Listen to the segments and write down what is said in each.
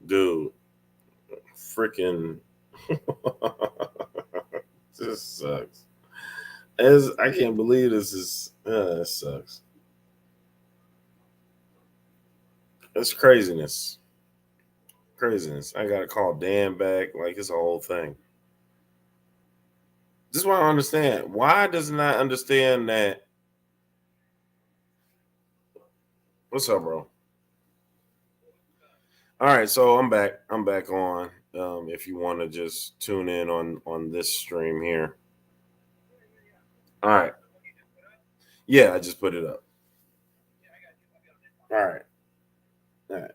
dude, freaking, this sucks. As I can't believe this is, this sucks. It's craziness. Craziness. I gotta call Dan back. Like it's a whole thing. This is what I don't understand. Why does it not understand that? What's up, bro? All right, so I'm back. I'm back on. If you want to just tune in on this stream here. All right. Yeah, I just put it up. All right. All right.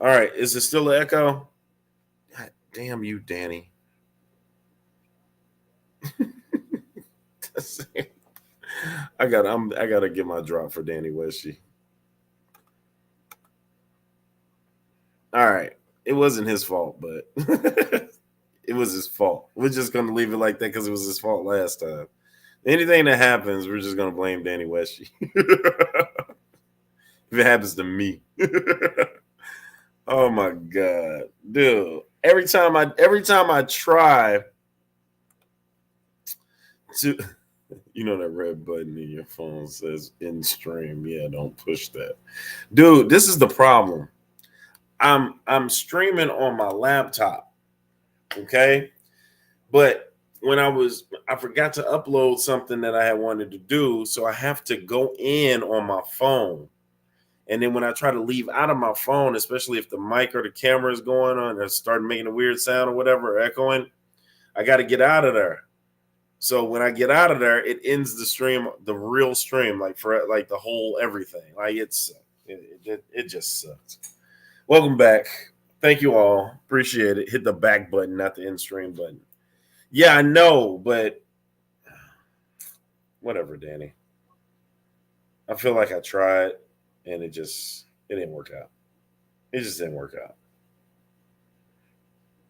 All right. Is it still an echo? God damn you, Danny. I gotta get my drop for Danny Westy. All right. It wasn't his fault, but it was his fault. We're just gonna leave it like that because it was his fault last time. Anything that happens, we're just gonna blame Danny Westy. If it happens to me. Oh my god. Dude. Every time I try to you know that red button in your phone says in stream. Yeah, don't push that. Dude, this is the problem. I'm streaming on my laptop. Okay? But when I forgot to upload something that I had wanted to do, so I have to go in on my phone. And then when I try to leave out of my phone, especially if the mic or the camera is going on or start making a weird sound or whatever, or echoing, I got to get out of there. So when I get out of there, it ends the stream, the real stream, like for like the whole everything. Like it just sucks. Welcome back. Thank you all. Appreciate it. Hit the back button, not the end stream button. Yeah, I know, but whatever, Danny. I feel like I tried and it didn't work out. It just didn't work out.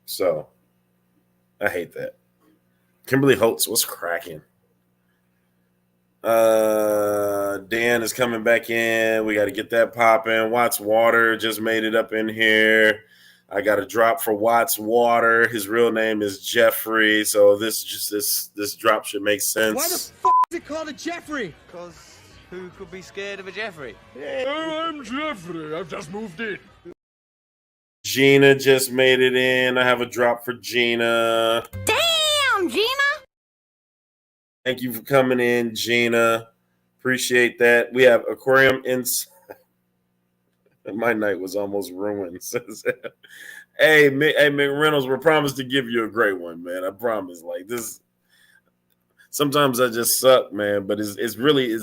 So I hate that. Kimberly Holtz, what's cracking? Dan is coming back in. We got to get that popping. Watts Water just made it up in here. I got a drop for Watts Water. His real name is Jeffrey, so this drop should make sense. Why the f*** is it called a Jeffrey? Because who could be scared of a Jeffrey? Oh, I'm Jeffrey. I've just moved in. Gina just made it in. I have a drop for Gina. Damn, Gina. Thank you for coming in, Gina. Appreciate that. We have aquarium inside. My night was almost ruined. Hey, McReynolds, we're promised to give you a great one, man. I promise. Like this. Sometimes I just suck, man. But it's really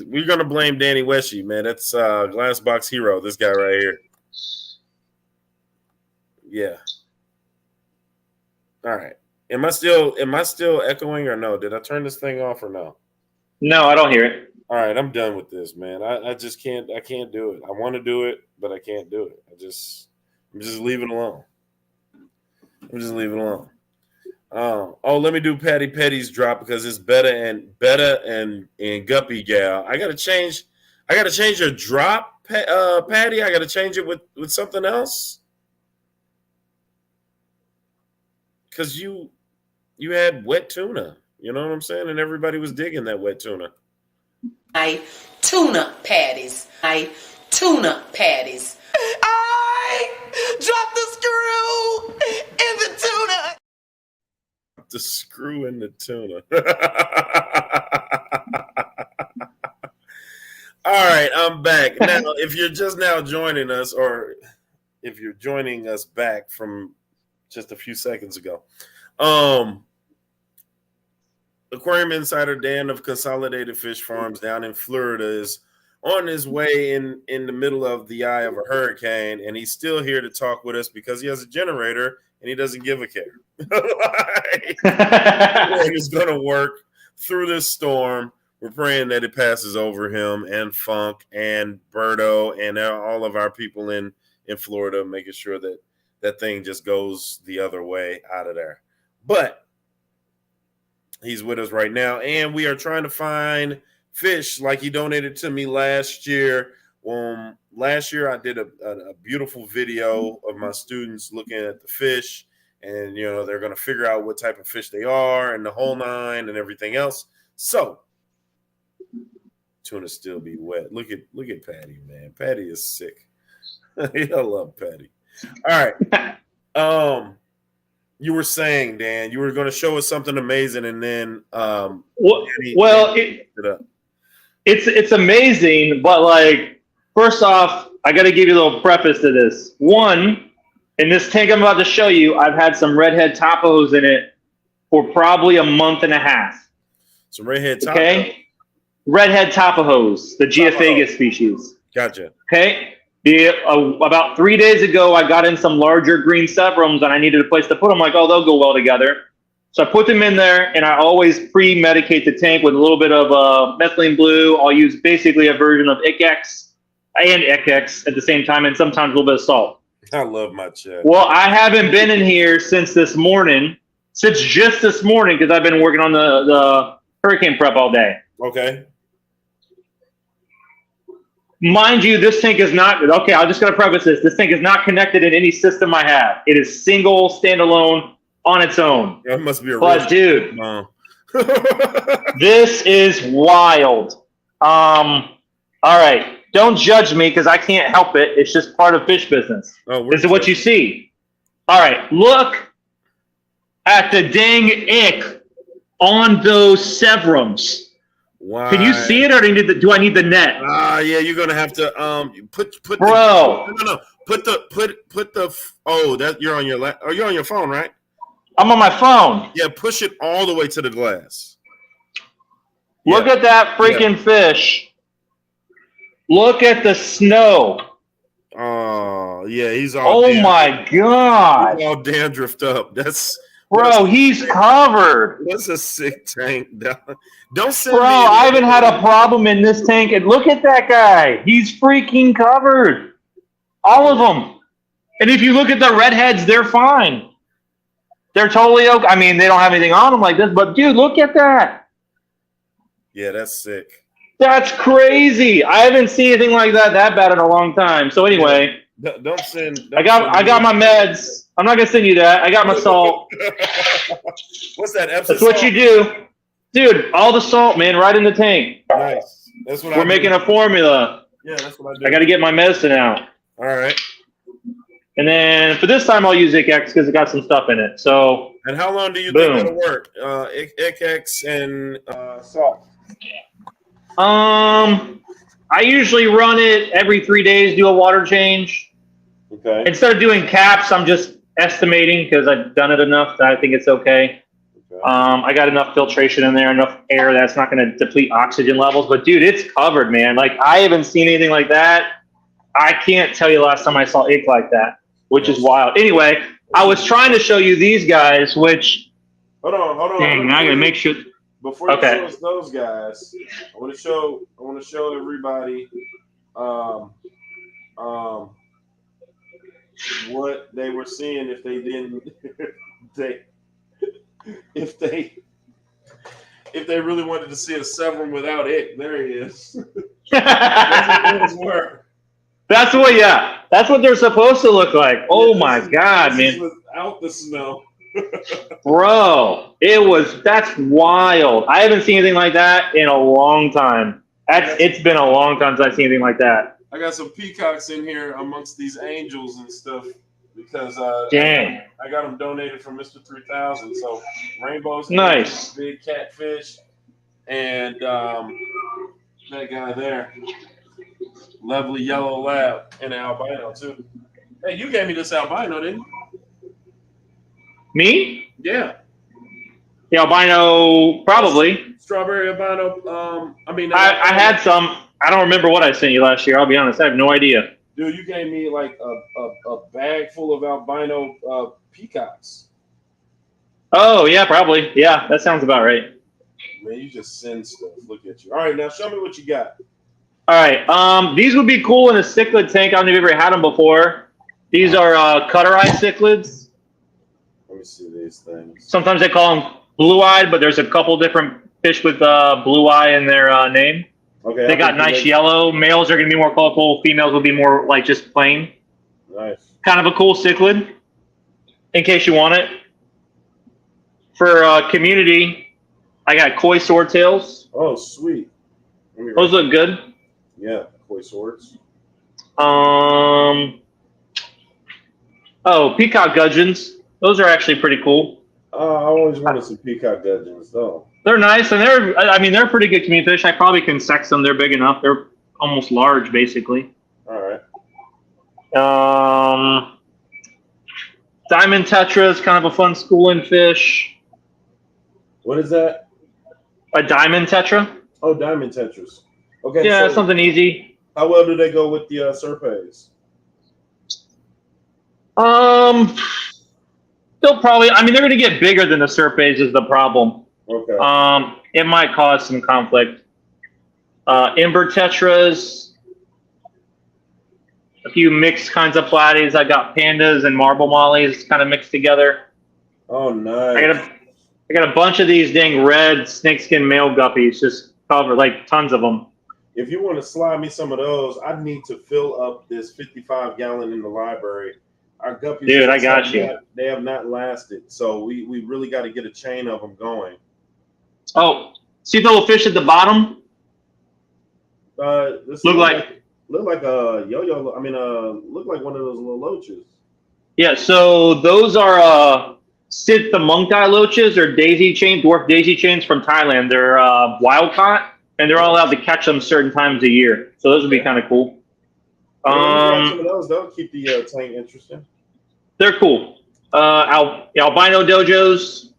we're gonna blame Danny Westy, man. That's Glass Box Hero. This guy right here. Yeah. All right. Am I still echoing or no? Did I turn this thing off or no? No, I don't hear it. All right, I'm done with this, man. I just can't do it. I want to do it, but I can't do it. I'm just leaving it alone. I'm just leaving it alone. Let me do Patty Petty's drop because it's Betta and Guppy Gal. I gotta change your drop, Patty. I gotta change it with something else. Because you had wet tuna, you know what I'm saying? And everybody was digging that wet tuna. Tuna patties. Tuna patties. I dropped the screw in the tuna. The screw in the tuna. All right, I'm back. Now, if you're just now joining us, or if you're joining us back from just a few seconds ago, Aquarium Insider Dan of Consolidated Fish Farms down in Florida is on his way in the middle of the eye of a hurricane, and he's still here to talk with us because he has a generator and he doesn't give a care. He's going to work through this storm. We're praying that it passes over him and Funk and Berto and all of our people in Florida, making sure that that thing just goes the other way out of there. But he's with us right now, and we are trying to find fish like he donated to me last year Last year I did a beautiful video of my students looking at the fish, and they're going to figure out what type of fish they are and the whole nine and everything else. So tuna still be wet. Look at Patty, man. Patty is sick. I love Patty. All right. You were saying, Dan, you were going to show us something amazing, and then it's amazing, but like, first off, I got to give you a little preface to this. One, in this tank I'm about to show you, I've had some redhead topos in it for probably a month and a half. Some redhead topos? Okay? Redhead topahos, the Geophagus species. Gotcha. Okay? About 3 days ago, I got in some larger green severums, and I needed a place to put them. Like, oh, they'll go well together. So I put them in there, and I always pre-medicate the tank with a little bit of methylene blue. I'll use basically a version of ICX and ICX at the same time, and sometimes a little bit of salt. I love my chat. Well, I haven't been in here since just this morning, because I've been working on the hurricane prep all day. Okay. Mind you, this tank is not, okay, I'm just going to preface this. This tank is not connected in any system I have. It is single, standalone, on its own. That must be a But, dude, this is wild. All right. Don't judge me because I can't help it. It's just part of fish business. This is what you see. All right. Look at the dang ick on those severums. Why? Can you see it, or do I need the net? Yeah, you're gonna have to put Bro. No. Put the that you're on your you're on your phone, right? I'm on my phone. Yeah, push it all the way to the glass. Look at that freaking fish. Look at the snow. Oh, yeah, he's all my God. He's all dandruffed up. Bro, he's covered. That's a sick tank. Don't send Bro, I haven't had a problem in this tank. And look at that guy. He's freaking covered. All of them. And if you look at the redheads, they're fine. They're totally okay. I mean, they don't have anything on them like this, but dude, look at that. Yeah, that's sick. That's crazy. I haven't seen anything like that bad in a long time. So anyway, don't send. I got my meds. I'm not gonna send you that. I got my salt. What's that? That's what you do, dude. All the salt, man, right in the tank. Nice. That's what we're making a formula. Yeah, that's what I do. I got to get my medicine out. All right. And then for this time, I'll use ICX because it got some stuff in it. So. And how long do you think it'll work? ICX and salt. I usually run it every 3 days. Do a water change. Okay. Instead of doing caps, I'm just estimating because I've done it enough that I think it's okay. I got enough filtration in there, enough air that's not going to deplete oxygen levels. But dude, it's covered, man. Like I haven't seen anything like that. I can't tell you last time I saw ink like that, which is wild. Anyway, I was trying to show you these guys, which. Hold on. Dang, I gotta make sure. Before you show us those guys, I want to show everybody what they were seeing if they didn't if they really wanted to see a sevrum without it. There he is. That's what they're supposed to look like. Oh my God, man. Without the snow. Bro, that's wild. I haven't seen anything like that in a long time. It's been a long time since I've seen anything like that. I got some peacocks in here amongst these angels and stuff because dang. I got them donated from Mr. 3000. So rainbows, nice, big catfish, and that guy there, lovely yellow lab, and an albino too. Hey, you gave me this albino, didn't you? Me? Yeah. The albino, probably. Strawberry albino. I had some. I don't remember what I sent you last year. I'll be honest. I have no idea. Dude, you gave me like a bag full of albino peacocks. Oh, yeah, probably. Yeah, that sounds about right. Man, you just send stuff. Look at you. All right, now show me what you got. All right. These would be cool in a cichlid tank. I don't know if you've ever had them before. These are cutter-eye cichlids. Let me see these things. Sometimes they call them blue-eyed, but there's a couple different fish with blue eye in their name. Okay. They got nice yellow. Males are going to be more colorful. Females will be more like just plain. Nice. Kind of a cool cichlid, in case you want it. For community, I got koi swordtails. Oh, sweet. Those look good. Yeah, koi swords. Oh, peacock gudgeons. Those are actually pretty cool. I always wanted some peacock gudgeons, though. They're nice, and they're pretty good community fish. I probably can sex them. They're big enough. They're almost large, basically. All right. Diamond tetra is kind of a fun schooling fish. What is that? A diamond tetra. Oh, diamond tetras. Okay. Yeah, so something easy. how well do they go with the serpes? They'll probably. I mean, they're going to get bigger than the serpes is the problem. Okay. It might cause some conflict. Ember tetras. A few mixed kinds of platies. I got pandas and marble mollies kind of mixed together. Oh, nice. I got a bunch of these dang red snakeskin male guppies, just covered, like tons of them. If you want to slide me some of those, I need to fill up this 55-gallon in the library. Our guppies, dude, I got you. They have not lasted, so we really got to get a chain of them going. Oh, see the little fish at the bottom? This look like a yo-yo. I mean, look like one of those little loaches. Yeah, so those are Sid the monkai loaches or dwarf daisy chains from Thailand. They're wild caught, and they're all allowed to catch them certain times a year. So those would be kind of cool. Some of those, they'll keep the tank interesting. They're cool. Albino dojos.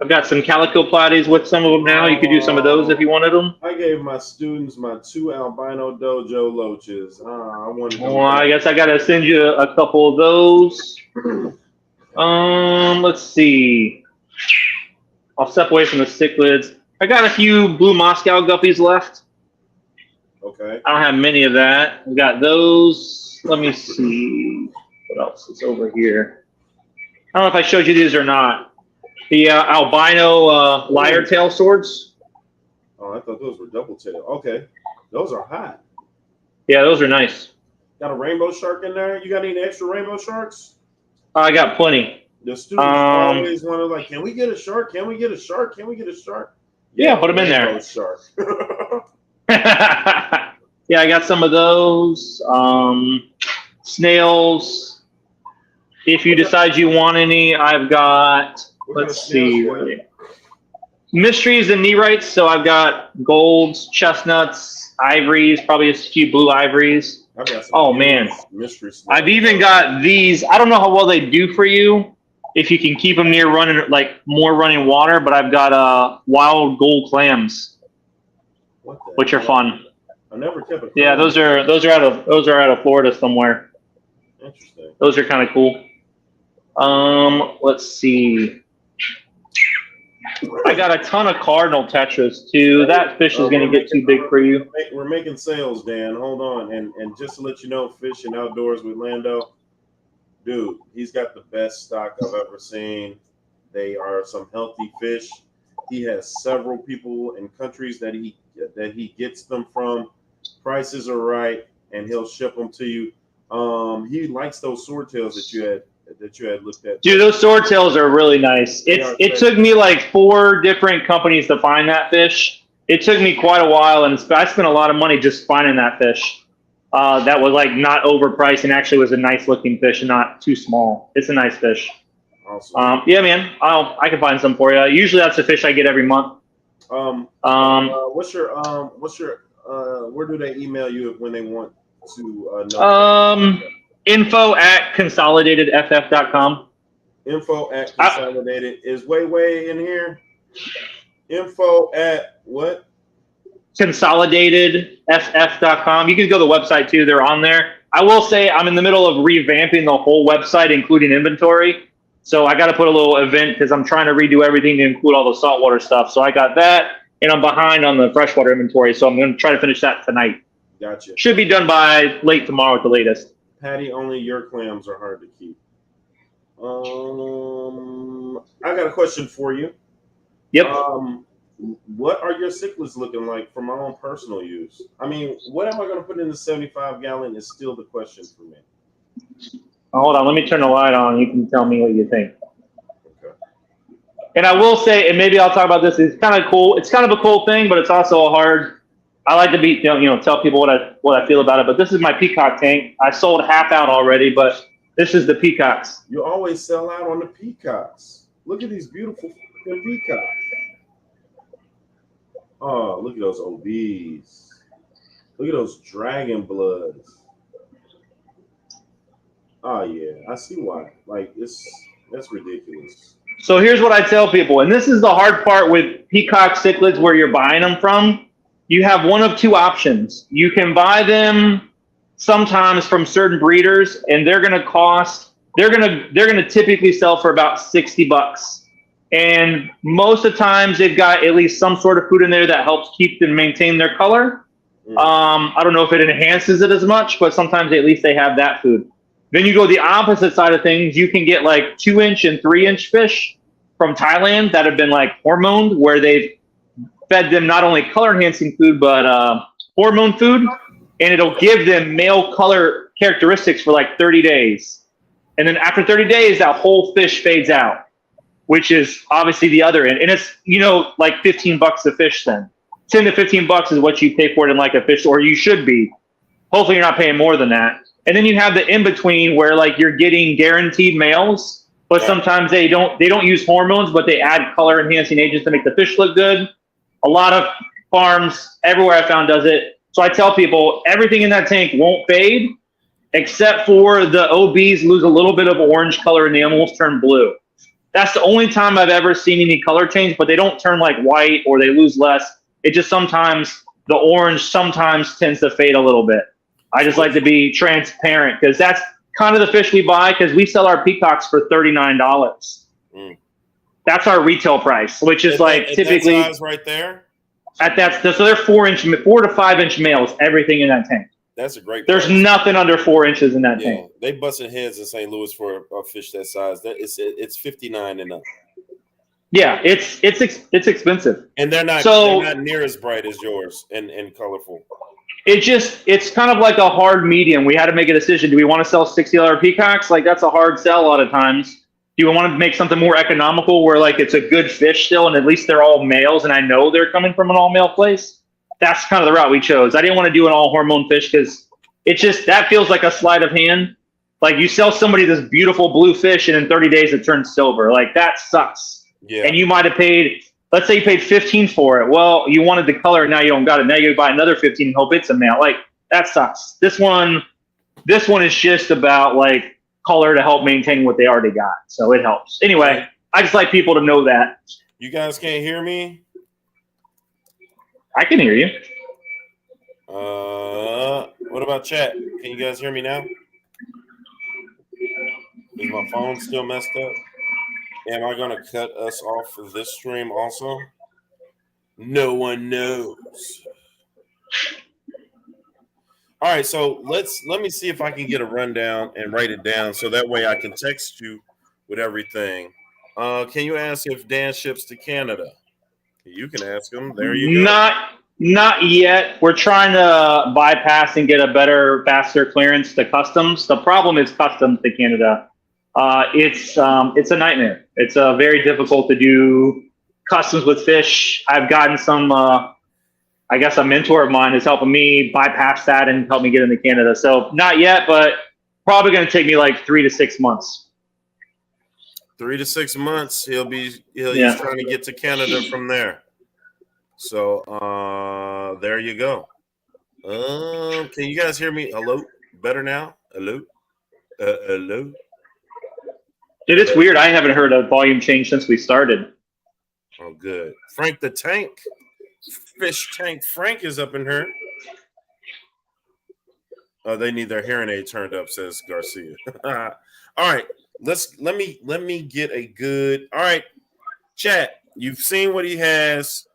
I've got some calico platies with some of them now. You could do some of those if you wanted them. I gave my students my 2 albino dojo loaches. I wanted. Well, I guess I gotta send you a couple of those. Let's see. I'll step away from the cichlids. I got a few blue Moscow guppies left. Okay. I don't have many of that. We got those. Let me see. What else is over here? I don't know if I showed you these or not. The albino lyre tail swords. Oh, I thought those were double tail. Okay. Those are hot. Yeah, those are nice. Got a rainbow shark in there? You got any extra rainbow sharks? I got plenty. The students always want to like, can we get a shark? Can we get a shark? Can we get a shark? Yeah, put them in there. Shark. Yeah, I got some of those. Snails. If you decide you want any, I've got, let's see. Mysteries and nerites. So I've got golds, chestnuts, ivories, probably a few blue ivories. Oh, man. I've even got these. I don't know how well they do for you if you can keep them near more running water, but I've got wild gold clams, which are fun. I never kept a. Yeah, those are out of Florida somewhere. Interesting. Those are kind of cool. Let's see. I got a ton of cardinal tetras too. That fish is going to get too big for you. We're making sales, Dan. Hold on, and just to let you know, Fishing Outdoors with Lando, dude, he's got the best stock I've ever seen. They are some healthy fish. He has several people in countries that he gets them from. Prices are right, and he'll ship them to you. He likes those swordtails that you had looked at. Dude, those swordtails are really nice. It took me like 4 different companies to find that fish. It took me quite a while, and I spent a lot of money just finding that fish. That was like not overpriced and actually was a nice looking fish and not too small. It's a nice fish. Awesome. Yeah, man. I can find some for you. Usually that's the fish I get every month. What's your where do they email you when they want to know? info@consolidatedff.com. Info@consolidated. Is way in here? Info at what? consolidatedff.com. You can go to the website too. They're on there. I will say I'm in the middle of revamping the whole website, including inventory. So I got to put a little event because I'm trying to redo everything to include all the saltwater stuff. So I got that, and I'm behind on the freshwater inventory. So I'm going to try to finish that tonight. Gotcha. Should be done by late tomorrow at the latest. Patty, only your clams are hard to keep. I got a question for you. Yep. what are your cichlids looking like for my own personal use? I mean, what am I going to put in the 75-gallon is still the question for me. Hold on, let me turn the light on. You can tell me what you think. Okay. And I will say, and maybe I'll talk about this. It's kind of cool. It's kind of a cool thing, but it's also a hard. I like to be, tell people what I feel about it. But this is my peacock tank. I sold half out already, but this is the peacocks. You always sell out on the peacocks. Look at these beautiful peacocks. Oh, look at those OBs. Look at those dragon bloods. Oh yeah, I see why. Like that's ridiculous. So here's what I tell people, and this is the hard part with peacock cichlids where you're buying them from. You have one of two options. You can buy them sometimes from certain breeders, and they're gonna typically sell for about $60. And most of the times they've got at least some sort of food in there that helps keep them maintain their color. I don't know if it enhances it as much, but sometimes at least they have that food. Then you go the opposite side of things. You can get like 2-inch and 3-inch fish from Thailand that have been like hormoned, where they've fed them not only color enhancing food, but hormone food. And it'll give them male color characteristics for like 30 days. And then after 30 days, that whole fish fades out, which is obviously the other end. And it's, like $15 a fish then. 10 to 15 bucks is what you pay for it in like a fish, or you should be. Hopefully you're not paying more than that. And then you have the in-between where like you're getting guaranteed males, but sometimes they don't use hormones, but they add color enhancing agents to make the fish look good. A lot of farms everywhere I found does it. So I tell people everything in that tank won't fade, except for the OBs lose a little bit of orange color and the animals turn blue. That's the only time I've ever seen any color change, but they don't turn like white or they lose less. It just sometimes the orange sometimes tends to fade a little bit. I just like to be transparent because that's kind of the fish we buy, because we sell our peacocks for $39. That's our retail price, which is typically that size right there. So they're 4 to 5 inch males. Everything in that tank. That's a great. There's price. nothing under 4 inches in that tank. They busted heads in St. Louis for a fish that size. That it's 59 and up. Yeah, it's expensive, and they're not near as bright as yours and colorful. It's kind of like a hard medium. We had to make a decision. Do we want to sell $60 peacocks? Like that's a hard sell a lot of times. Do you want to make something more economical where like it's a good fish still and at least they're all males and I know they're coming from an all male place? That's kind of the route we chose. I didn't want to do an all hormone fish because that feels like a sleight of hand. Like you sell somebody this beautiful blue fish and in 30 days it turns silver. Like that sucks. Yeah. And you might have paid, let's say you paid $15 for it. Well, you wanted the color, now you don't got it. Now you buy another $15 and hope it's a male. Like that sucks. This one is just about like color to help maintain what they already got. So it helps. Anyway, I just like people to know that. You guys can't hear me? I can hear you. What about chat? Can you guys hear me now? Is my phone still messed up? Am I going to cut us off of this stream also? No one knows. All right, so let me see if I can get a rundown and write it down so that way I can text you with everything. Can you ask if Dan ships to Canada? You can ask him. There you go. Not yet. We're trying to bypass and get a better, faster clearance to customs. The problem is customs to Canada. It's a nightmare. It's very difficult to do customs with fish. I've gotten some, I guess a mentor of mine is helping me bypass that and help me get into Canada. So not yet, but probably going to take me like 3 to 6 months. 3 to 6 months. He's trying to get to Canada from there. So there you go. Can you guys hear me? Hello? Better now? Hello? Hello? Dude, it's weird. I haven't heard a volume change since we started. Oh, good. Frank the Tank. Fish Tank Frank is up in here. Oh, they need their hearing aid turned up, says Garcia. All right. Let me get a good. All right. Chat. You've seen what he has.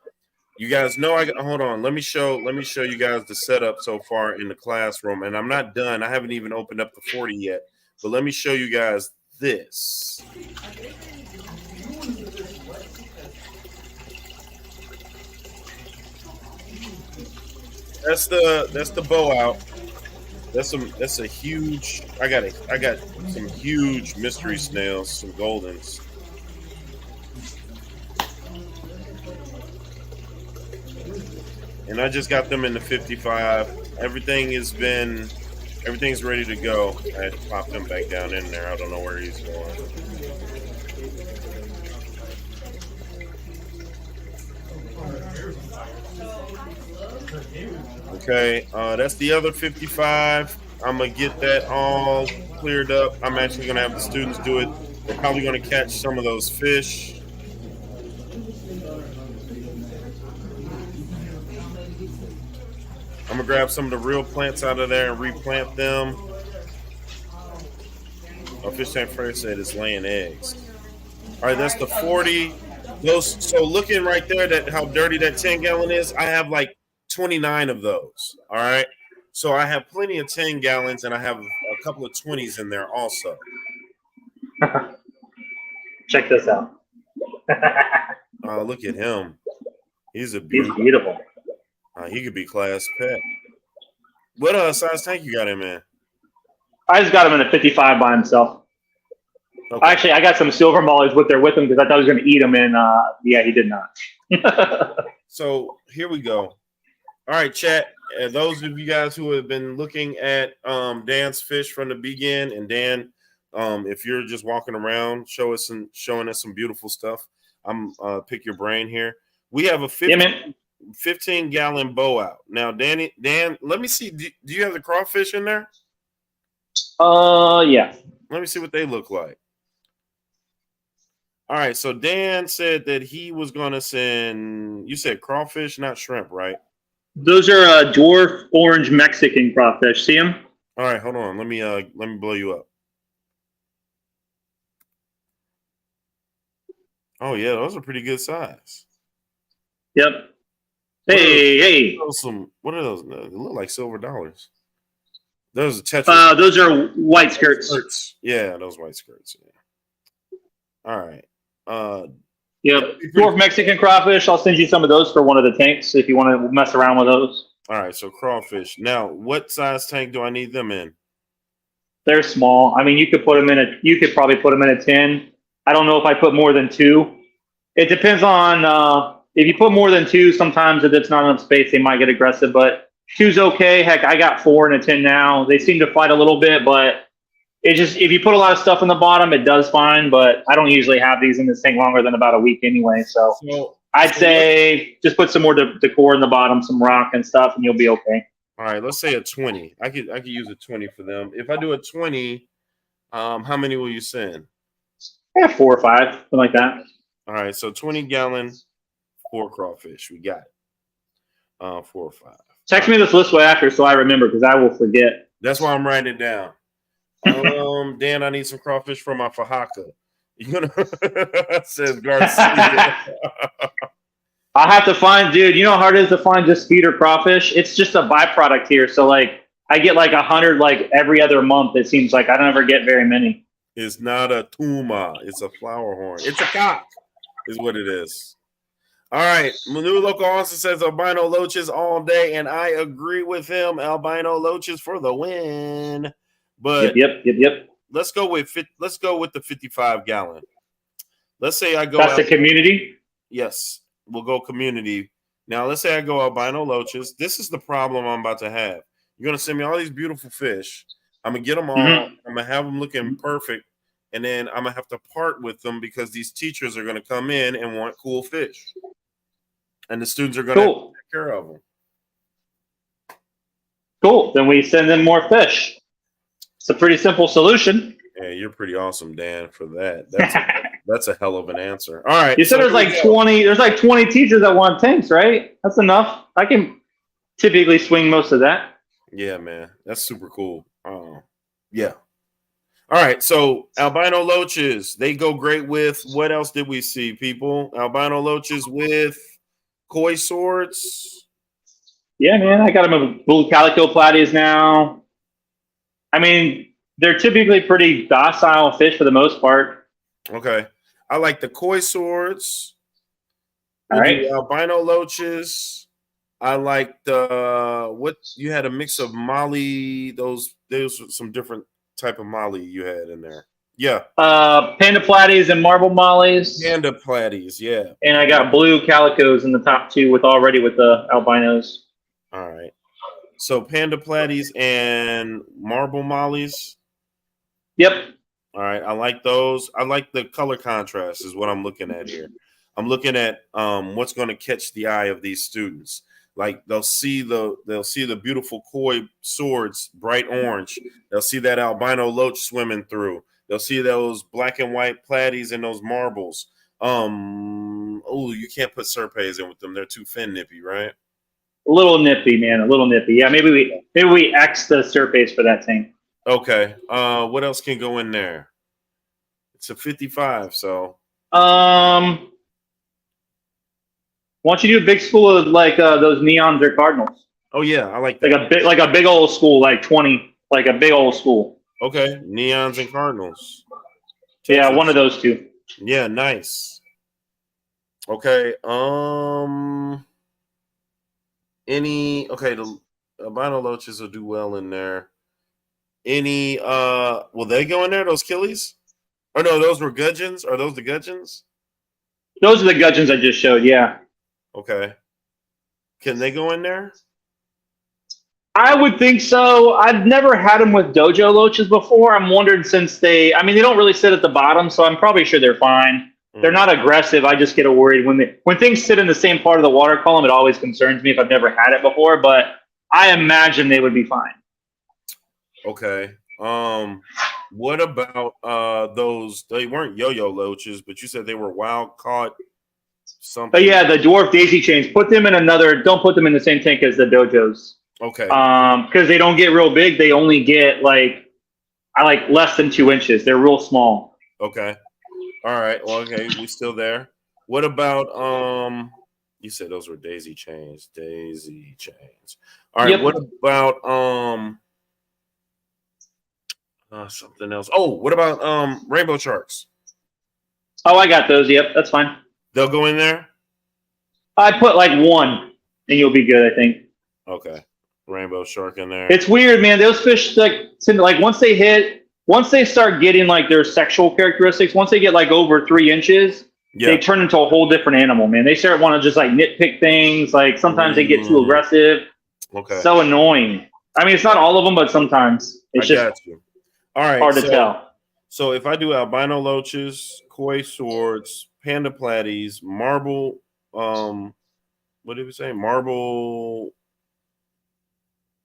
You guys know hold on. Let me show you guys the setup so far in the classroom. And I'm not done. I haven't even opened up the 40 yet. But let me show you guys this. that's the bow out. That's a huge. I got some huge mystery snails, some goldens. And I just got them in the 55. Everything's ready to go. I had to pop them back down in there. I don't know where he's going. Okay, that's the other 55. I'm gonna get that all cleared up. I'm actually gonna have the students do it. They're probably gonna catch some of those fish. I'm gonna grab some of the real plants out of there and replant them. Oh, Fish Tank Fresh said it's laying eggs. All right, that's the 40. Those. So looking right there, that how dirty that 10-gallon is. I have like 29 of those. All right. So I have plenty of 10 gallons, and I have a couple of 20s in there also. Check this out. Oh, look at him. He's a beauty. He's beautiful. He could be class pet. What size tank you got him in? I just got him in a 55 by himself. Okay. Actually, I got some silver mollies with him because I thought I was going to eat them, and yeah, he did not. So here we go. All right, chat. Those of you guys who have been looking at Dan's fish from the begin, and Dan, if you're just walking around, showing us some beautiful stuff. I'm pick your brain here. We have a 15-gallon bow out now. Dan, let me see. Do you have the crawfish in there? Yeah. Let me see what they look like. All right. So Dan said that he was going to send. You said crawfish, not shrimp, right? Those are dwarf orange Mexican crawfish. See them? All right, hold on. Let me blow you up. Oh yeah, those are pretty good size. Yep. Hey. What are those? They look like silver dollars. Those are Tetris. Those are white skirts. Yeah, those white skirts. Yeah. All right. Yep. Dwarf Mexican crawfish. I'll send you some of those for one of the tanks if you want to mess around with those. All right. So crawfish. Now, what size tank do I need them in? They're small. I mean, you could probably put them in a 10. I don't know if I put more than 2. It depends on if you put more than 2. Sometimes if it's not enough space, they might get aggressive. But 2's okay. Heck, I got 4 in a 10 now. They seem to fight a little bit, but it just if you put a lot of stuff in the bottom, it does fine. But I don't usually have these in this tank longer than about a week anyway. So I'd say just put some more decor in the bottom, some rock and stuff, and you'll be okay. All right, let's say a 20. I could use a 20 for them. If I do a 20, how many will you send? Yeah, 4 or 5, something like that. All right, so 20-gallon, 4 crawfish. We got it. 4 or 5. Text me this list way after so I remember because I will forget. That's why I'm writing it down. Dan, I need some crawfish for my fajaka. You know, says Garcia. I'll have to find, dude. You know how hard it is to find just feeder crawfish? It's just a byproduct here. So like, I get like 100 like every other month. It seems like I don't ever get very many. It's not a tuma. It's a flower horn. It's a cock, is what it is. All right. Manu Local also says albino loaches all day, and I agree with him. Albino loaches for the win. But Yep. let's go with the 55-gallon. Let's say I go. That's the community. Yes, we'll go community. Now let's say I go albino loaches. This is the problem I'm about to have. You're gonna send me all these beautiful fish. I'm gonna get them all. I'm gonna have them looking perfect, and then I'm gonna have to part with them because these teachers are gonna come in and want cool fish, and the students are gonna have to take care of them. Cool. Then we send them more fish. It's a pretty simple solution. Yeah, you're pretty awesome, Dan, for that. That's a hell of an answer. All right. You said there's like 20. There's like 20 teachers that want tanks, right? That's enough. I can typically swing most of that. Yeah, man, that's super cool. Yeah. All right. So albino loaches, they go great with what else did we see, people? Albino loaches with koi swords. Yeah, man. I got them with blue calico platies now. I mean, they're typically pretty docile fish for the most part. Okay. I like the koi swords. All right. Albino loaches. I liked what you had a mix of Molly. Those were some different type of Molly you had in there. Yeah, Panda platies and marble mollies. panda platies. Yeah. And I got blue calicos in the top two with the albinos. All right. So panda platies and marble mollies. Yep. All right. I like those. I like the color contrast is what I'm looking at here. I'm looking at what's going to catch the eye of these students. Like they'll see the beautiful koi swords, bright orange. They'll see that albino loach swimming through. They'll see those black and white platies and those marbles. Oh, you can't put serpes in with them. They're too fin nippy, right? A little nippy, man. A little nippy. Yeah, maybe we X the surface for that tank. Okay. What else can go in there? It's a 55, so. Why don't you do a big school of like those neons or cardinals? Oh yeah, I like that. Like a big old school, like 20, like a big old school. Okay, neons and cardinals. Yeah, one of those two. Yeah, nice. Okay. The albino loaches will do well in there. Any will they go in there, those killies? Or no, those were gudgeons? Are those the gudgeons? Those are the gudgeons I just showed, yeah. Okay. Can they go in there? I would think so. I've never had them with dojo loaches before. I'm wondering since they don't really sit at the bottom, so I'm probably sure they're fine. They're not aggressive. I just get worried when things sit in the same part of the water column. It always concerns me if I've never had it before, but I imagine they would be fine. Okay. What about those? They weren't yo-yo loaches, but you said they were wild caught something. But yeah, the dwarf daisy chains. Put them in another. Don't put them in the same tank as the dojos. Okay. Because they don't get real big. They only get less than 2 inches. They're real small. Okay. All right. Well, okay, we still there. What about you said those were daisy chains. Daisy chains. All right. Yep. What about something else? Oh, what about rainbow sharks? Oh, I got those. Yep, that's fine. They'll go in there? I put like one and you'll be good, I think. Okay. Rainbow shark in there. It's weird, man. Those fish like once they start getting like their sexual characteristics, once they get like over 3 inches, they turn into a whole different animal, man. They start want to just like nitpick things. Like sometimes they get too aggressive. Okay. So annoying. I mean, it's not all of them, but sometimes it's got you. All right. Hard to tell. So if I do albino loaches, koi swords, panda platies, marble, what did we say? Marble.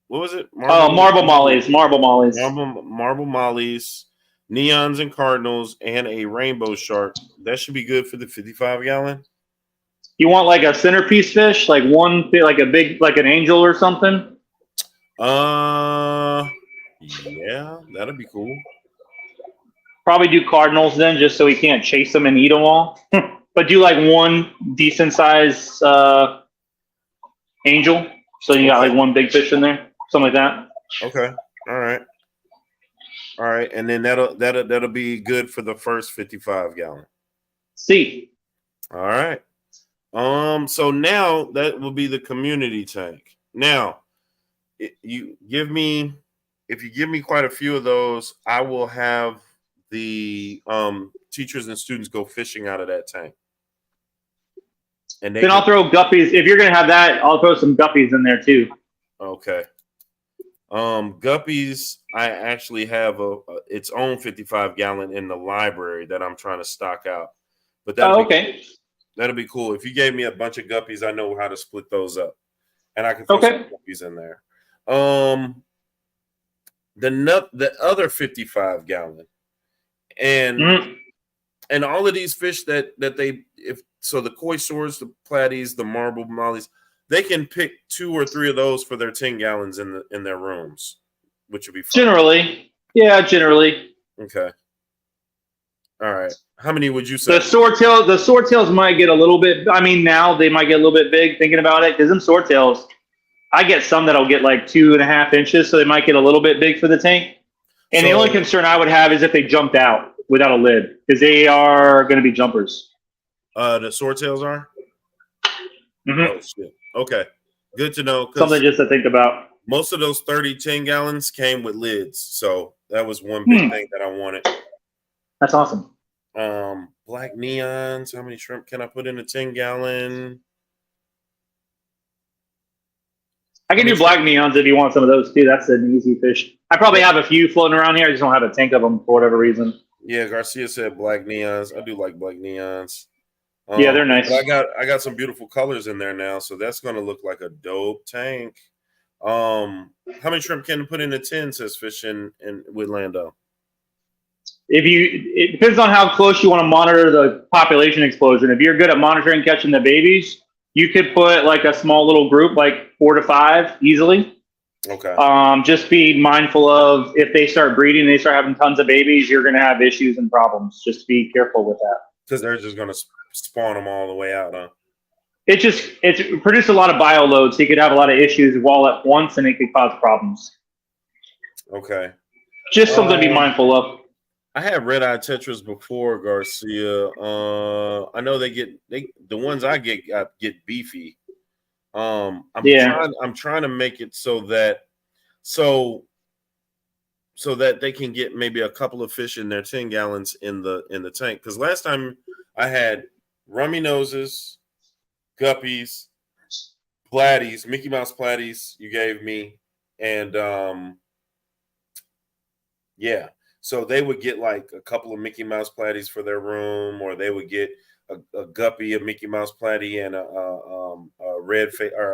What was it? Marble mollies. Marble mollies. Marble mollies, neons and cardinals, and a rainbow shark. That should be good for the 55 gallon. You want like a centerpiece fish, like one, like a big, like an angel or something? Yeah, that'd be cool. Probably do cardinals then, just so he can't chase them and eat them all. But do like one decent size angel, so you got like one big fish in there, something like that. Okay. All right, and then that'll be good for the first 55 gallon. See. All right. So now that will be the community tank. Now, if you give me quite a few of those, I will have the teachers and students go fishing out of that tank. And then I'll throw guppies. If you're gonna have that, I'll throw some guppies in there too. Okay. Guppies, I actually have its own 55 gallon in the library that I'm trying to stock out. But that'll be cool. If you gave me a bunch of guppies, I know how to split those up, and I can throw some guppies in there. The other 55 gallon, and all of these fish that they the koi swords, the platies, the marble mollies, they can pick 2 or 3 of those for their 10 gallons in their rooms, which would be fun. Generally. Okay. All right. How many would you say? The swordtails might get a little bit. I mean, now they might get a little bit big. Thinking about it, because them swordtails, I get some that'll get like 2.5 inches, so they might get a little bit big for the tank. And the only concern I would have is if they jumped out without a lid, because they are going to be jumpers. The swordtails are. Mm-hmm. Oh shit. Okay. Good to know. Something just to think about. Most of those 30 10-gallons came with lids. So that was one big thing that I wanted. That's awesome. Black neons. How many shrimp can I put in a 10-gallon? I can do black neons if you want some of those too. That's an easy fish. I probably have a few floating around here. I just don't have a tank of them for whatever reason. Yeah, Garcia said black neons. I do like black neons. Yeah, they're nice. I got some beautiful colors in there now, so that's gonna look like a dope tank. How many shrimp can you put in a 10? Says Fish in with Lando. It depends on how close you want to monitor the population explosion. If you're good at monitoring catching the babies, you could put like a small little group, like 4 to 5, easily. Okay. Just be mindful of if they start breeding, they start having tons of babies, you're going to have issues and problems. Just be careful with that. Because they're just going to spawn them all the way out, huh? It produced a lot of bio load, so you could have a lot of issues all at once, and it could cause problems. Okay. Just something to be mindful of. I had red-eye tetras before, Garcia. I know the ones I get beefy. I'm trying to make it so that they can get maybe a couple of fish in their 10 gallons in the tank. Because last time I had rummy noses, guppies, platies, Mickey Mouse platies you gave me, and yeah. So they would get like a couple of Mickey Mouse platies for their room, or they would get a guppy, a Mickey Mouse platy, and a red face or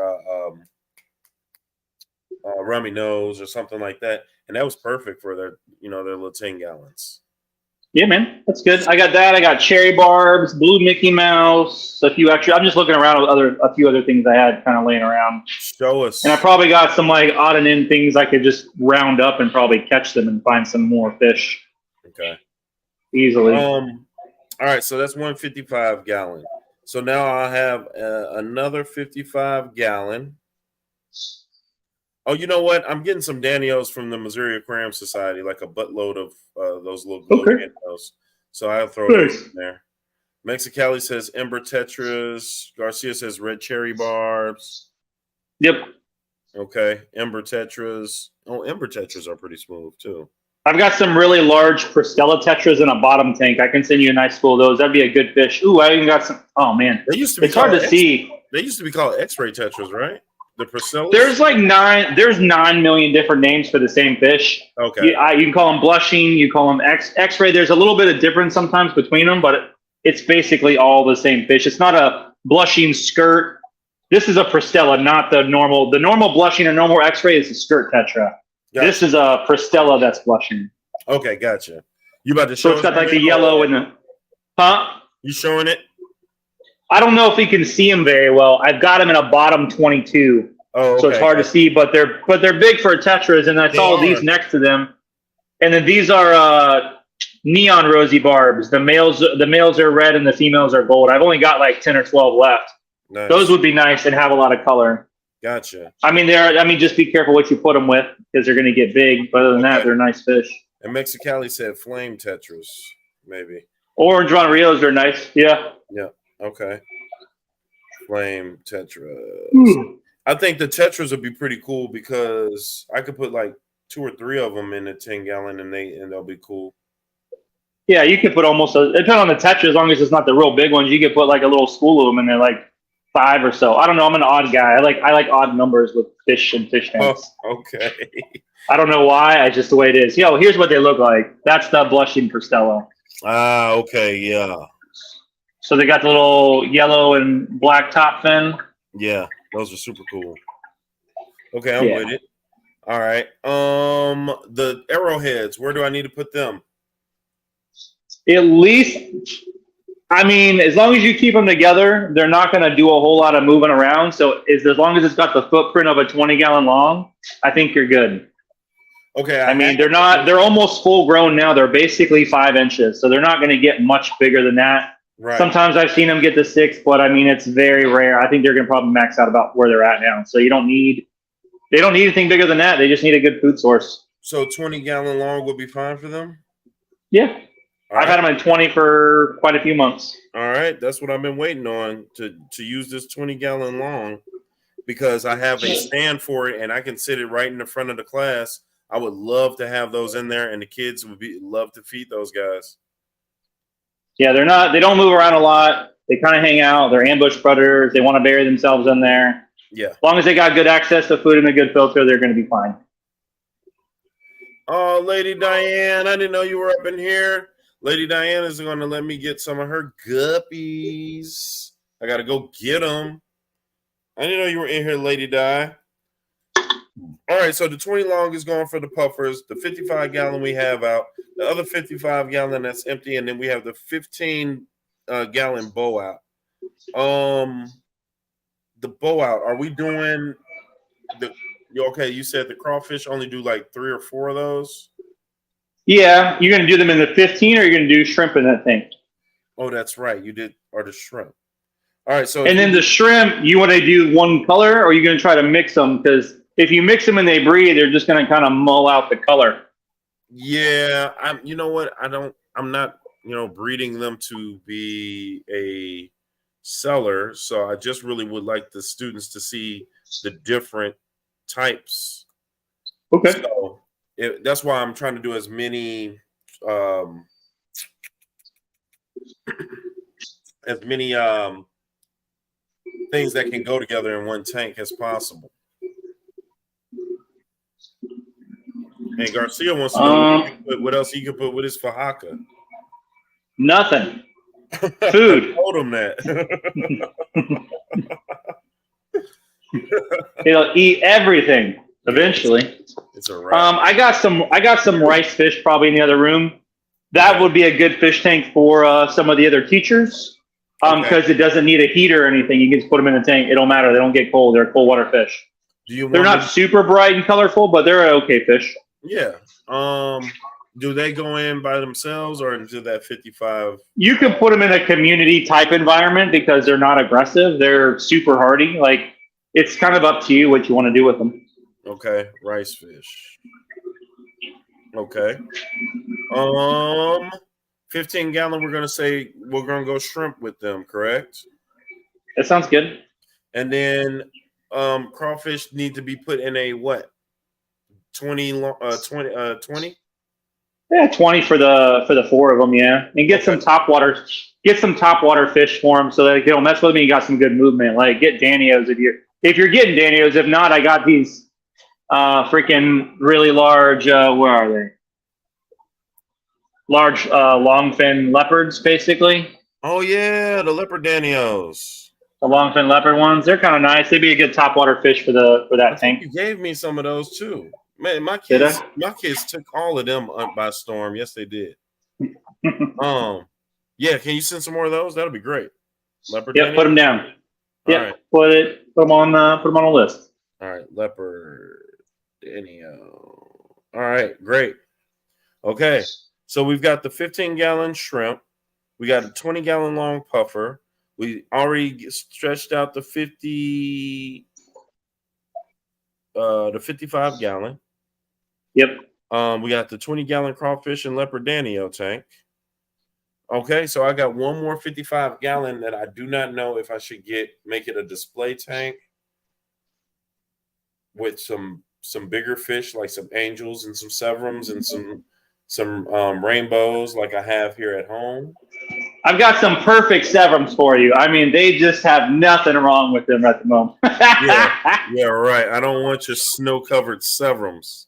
a rummy nose or something like that, and that was perfect for their little 10 gallons. Yeah, man, that's good. I got that. I got cherry barbs, blue Mickey Mouse, a few extra. I'm just looking around with a few other things I had kind of laying around. Show us. And I probably got some like odd and end things I could just round up and probably catch them and find some more fish. Okay. Easily. All right, so that's 155 gallon. So now I have another 55 gallon. Oh, you know what? I'm getting some Danios from the Missouri Aquarium Society, like a buttload of those little Danios. So I'll throw those in there. Mexicali says Ember Tetras. Garcia says red cherry barbs. Yep. Okay. Ember Tetras. Oh, Ember Tetras are pretty smooth too. I've got some really large Pristella Tetras in a bottom tank. I can send you a nice spool of those. That'd be a good fish. Ooh, I even got some. Oh, man. They used to be it's hard to see. They used to be called X-ray Tetras, right? The Priscilla? There's like 9 million different names for the same fish. Okay. You can call them blushing. You call them X-ray. There's a little bit of difference sometimes between them, but it's basically all the same fish. It's not a blushing skirt. This is a Pristella, not the normal. The normal blushing and normal X-ray is a skirt tetra. Gotcha. This is a Pristella that's blushing. Okay, gotcha. You about to show? So it's got like the yellow and the. Huh? You showing it? I don't know if you can see them very well. I've got them in a bottom 22. Oh, okay. So it's hard to see, but they're big for tetras, and I saw these next to them. And then these are neon rosy barbs. The males are red and the females are gold. I've only got like 10 or 12 left. Nice. Those would be nice and have a lot of color. Gotcha. Just be careful what you put them with because they're going to get big. But other than that, they're nice fish. And Mexicali said flame tetras, maybe. Orange Ronrios are nice. Yeah. Yeah. Okay. Flame tetras. I think the tetras would be pretty cool because I could put like 2 or 3 of them in a 10 gallon and they'll be cool. Yeah, you could put depending on the tetra, as long as it's not the real big ones, you could put like a little spool of them and they're like 5 or so. I don't know. I'm an odd guy. I like odd numbers with fish and fish tanks. Oh, okay. I don't know why. It's just the way it is. Here's what they look like. That's the blushing Pristella. Ah, okay, yeah. So they got the little yellow and black top fin. Yeah, those are super cool. Okay, I'm with it. All right. The arrowheads, where do I need to put them? At least, as long as you keep them together, they're not going to do a whole lot of moving around. So as long as it's got the footprint of a 20-gallon long, I think you're good. Okay. They're almost full grown now. They're basically 5 inches. So they're not going to get much bigger than that. Right. Sometimes I've seen them get to 6, but it's very rare. I think they're going to probably max out about where they're at now. So they don't need anything bigger than that. They just need a good food source. So 20-gallon long would be fine for them? Yeah. I've had them in 20 for quite a few months. All right. That's what I've been waiting on to use this 20-gallon long. because I have a stand for it and I can sit it right in the front of the class. I would love to have those in there, and the kids would love to feed those guys. Yeah, they don't move around a lot. They kind of hang out. They're ambush predators. They want to bury themselves in there. Yeah. As long as they got good access to food and a good filter, they're going to be fine. Oh, Lady Diane, I didn't know you were up in here. Lady Diane is going to let me get some of her guppies. I got to go get them. I didn't know you were in here, Lady Di. All right, so the 20 long is going for the puffers. The 55 gallon we have out. The other 55 gallon that's empty, and then we have the 15 gallon bow out. The bow out. Are we doing the? Okay, you said the crawfish only do like 3 or 4 of those. Yeah, you're going to do them in the 15, or you're going to do shrimp in that thing. Oh, that's right. You did, or the shrimp. All right, so and then the shrimp, you want to do one color, or are you going to try to mix them? Because if you mix them and they breed, they're just going to kind of mull out the color. Yeah, you know what? I'm not, breeding them to be a seller. So I just really would like the students to see the different types. Okay. So that's why I'm trying to do as many things that can go together in one tank as possible. Hey, Garcia wants to know what else he can put with his fajaka. Nothing. Food. I told him that. He'll eat everything eventually. It's a wrap. I got some rice fish probably in the other room. That would be a good fish tank for some of the other teachers. Because it doesn't need a heater or anything. You can just put them in the tank. It don't matter. They don't get cold. They're cold water fish. They're not super bright and colorful, but they're okay fish. Yeah. Do they go in by themselves or into that 55? You can put them in a community type environment because they're not aggressive. They're super hardy. Like, it's kind of up to you what you want to do with them. Okay. Rice fish. Okay. 15 gallon, we're going to go shrimp with them, correct? That sounds good. And then crawfish need to be put in a what? 20? Yeah, 20 for the 4 of them, yeah. And get some top water fish for them so that they don't mess with me. You got some good movement. Like, get Danios if you're getting Danios. If not, I got these freaking really large, where are they? Large longfin leopards, basically. Oh yeah, the leopard Danios. The longfin leopard ones, they're kind of nice. They'd be a good top water fish for that tank. You gave me some of those too. Man, my kids took all of them up by storm. Yes, they did. Yeah, can you send some more of those? That'll be great. Leopard. Yep, put them down. Yep, right. put them on the list. All right, leopard Danio. All right, great. Okay, so we've got the 15 gallon shrimp. We got a 20 gallon long puffer. We already stretched out the 55 gallon. Yep. We got the 20 gallon crawfish and leopard Danio tank. Okay, so I got one more 55 gallon that I do not know if I should make it a display tank with some bigger fish like some angels and some severums and some rainbows like I have here at home. I've got some perfect severums for you. I mean, they just have nothing wrong with them at the moment. yeah, right. I don't want your snow-covered severums.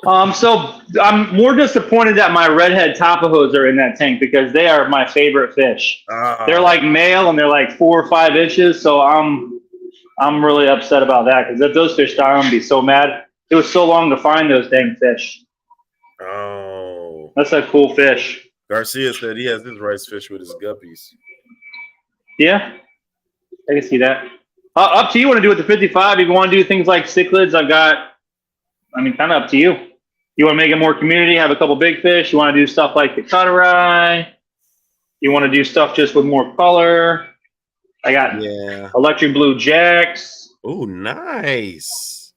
So I'm more disappointed that my redhead tapajos are in that tank because they are my favorite fish. They're like male and they're like 4 or 5 inches. So I'm really upset about that because if those fish die, I'm gonna be so mad. It was so long to find those dang fish. Oh, that's a cool fish. Garcia said he has his rice fish with his guppies. Yeah, I can see that. Up to you. Want to do with the 55? If you want to do things like cichlids, kind of up to you. You want to make it more community, have a couple big fish. You want to do stuff like the cutterai. You want to do stuff just with more color. I got electric blue jacks. Oh, nice.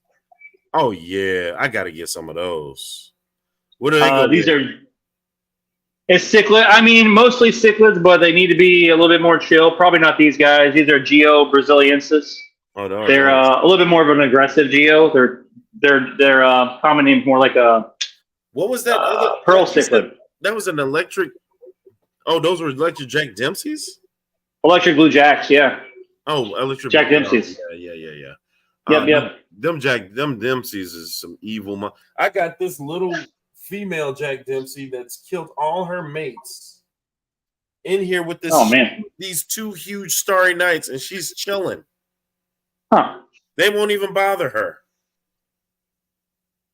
Oh, yeah. I got to get some of those. What are they? It's cichlid. I mean, mostly cichlids, but they need to be a little bit more chill. Probably not these guys. These are Geo Braziliensis. Oh, no, They're a little bit more of an aggressive geo. They're common name more like a what was that other pearl you said cichlid. that was an electric? Oh, those were electric Jack Dempsey's. Electric blue jacks, yeah. Oh, electric Jack Blue- Dempsey's. Yeah. Yep. Them Dempsey's is some evil. I got this little female Jack Dempsey that's killed all her mates in here with this. Oh man. These two huge starry nights, and she's chilling. Huh. They won't even bother her.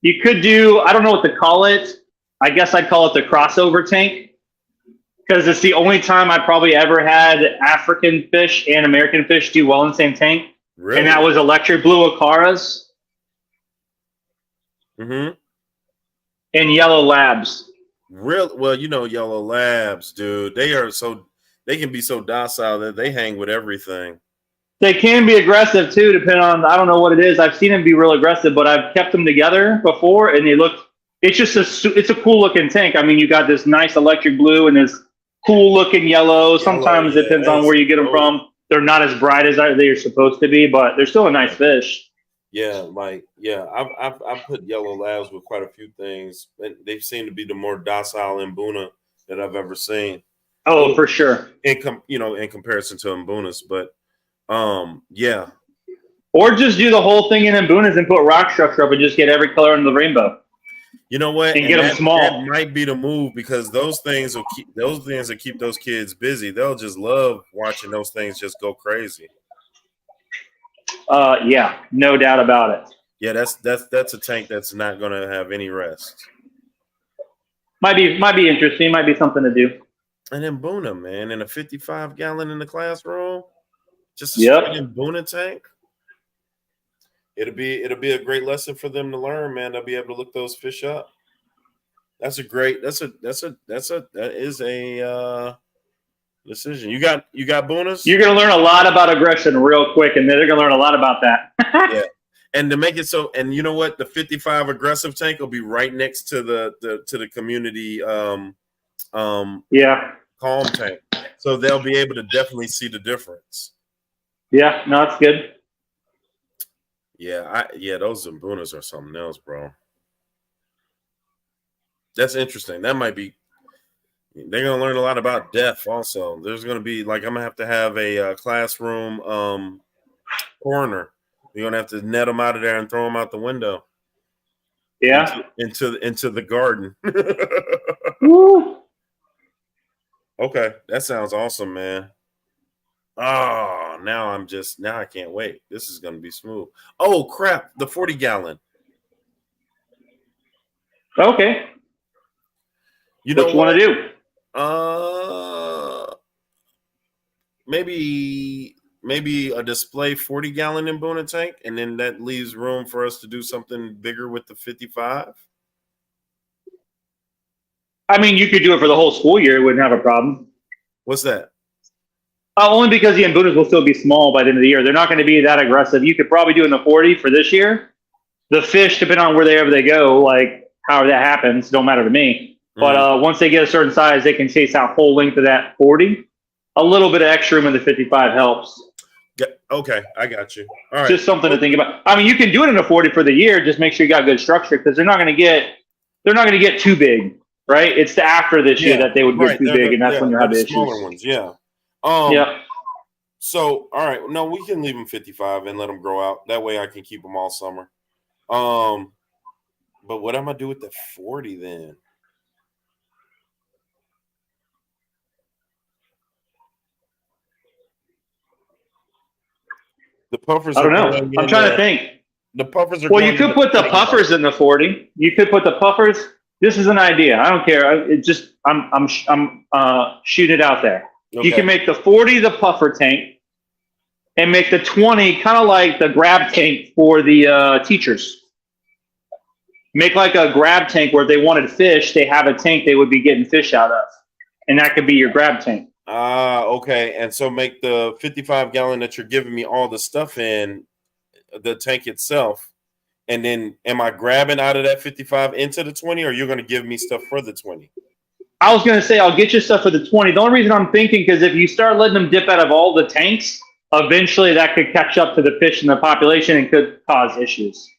You could do, I don't know what to call it. I guess I'd call it the crossover tank, because it's the only time I probably ever had African fish and American fish do well in the same tank. Really? And that was electric blue Acaras Mm-hmm. and yellow labs. Real well, yellow labs, dude. They can be so docile that they hang with everything. They can be aggressive too, depending on, I don't know what it is. I've seen them be real aggressive, but I've kept them together before, and it's a cool looking tank. I mean, you got this nice electric blue and this cool looking yellow. Sometimes it depends on where you get them from. They're not as bright as they're supposed to be, but they're still a nice fish. Yeah, I've put yellow labs with quite a few things, and they seem to be the more docile Mbuna that I've ever seen. Oh, for sure. In comparison to Mbunas, but yeah. Or just do the whole thing in Mbunas and put rock structure up and just get every color in the rainbow. You know what? And get them small. That might be the move, because those things will keep those kids busy. They'll just love watching those things just go crazy. Yeah, no doubt about it. Yeah, that's a tank that's not going to have any rest. Might be interesting. Might be something to do. And then Mbuna, man, in a 55-gallon in the classroom, just a Yep. straight Mbuna tank. It'll be a great lesson for them to learn, man. They'll be able to look those fish up. That is a decision. You got bonus? You're gonna learn a lot about aggression real quick, and they're gonna learn a lot about that. Yeah. And to make it so, and you know what? The 55 aggressive tank will be right next to the community Yeah. calm tank. So they'll be able to definitely see the difference. Yeah, no, it's good. Yeah, those Mbunas are something else, bro. That's interesting. That might be. They're gonna learn a lot about death. Also, there's gonna be I'm gonna have a classroom corner. You're gonna have to net them out of there and throw them out the window. Yeah. Into the garden. Woo. Okay, that sounds awesome, man. Oh, now I can't wait. This is gonna be smooth. Oh crap, the 40-gallon. Okay. You know what you want to do? Maybe a display 40-gallon Mbuna tank, and then that leaves room for us to do something bigger with the 55. I mean, you could do it for the whole school year. It wouldn't have a problem. What's that? Only because the Mbunas will still be small by the end of the year. They're not going to be that aggressive. You could probably do in the 40 for this year. The fish, depending on wherever they go, however that happens, don't matter to me. But once they get a certain size, they can chase out whole length of that 40. A little bit of extra room in the 55 helps. Yeah, okay, I got you. All right. Just something to think about. I mean, you can do it in a 40 for the year. Just make sure you got good structure, because they're not going to get too big, right? It's the after this year that they would get too big, and that's when you have issues. Smaller ones, yeah. Yeah. So, all right, no, we can leave them 55 and let them grow out. That way, I can keep them all summer. But what am I gonna do with the 40 then? The puffers. I don't know. I'm trying to think. The puffers are. Well, you could put the puffers in the 40. You could put the puffers. This is an idea. I don't care. I'm shooting it out there. Okay. You can make the 40 the puffer tank, and make the 20 kind of like the grab tank for the teachers. Make like a grab tank where if they wanted fish, they have a tank they would be getting fish out of, and that could be your grab tank. Okay. And so make the 55-gallon that you're giving me all the stuff in the tank itself. And then am I grabbing out of that 55 into the 20, or you're going to give me stuff for the 20? I was going to say, I'll get you stuff for the 20. The only reason I'm thinking, because if you start letting them dip out of all the tanks, eventually that could catch up to the fish in the population and could cause issues.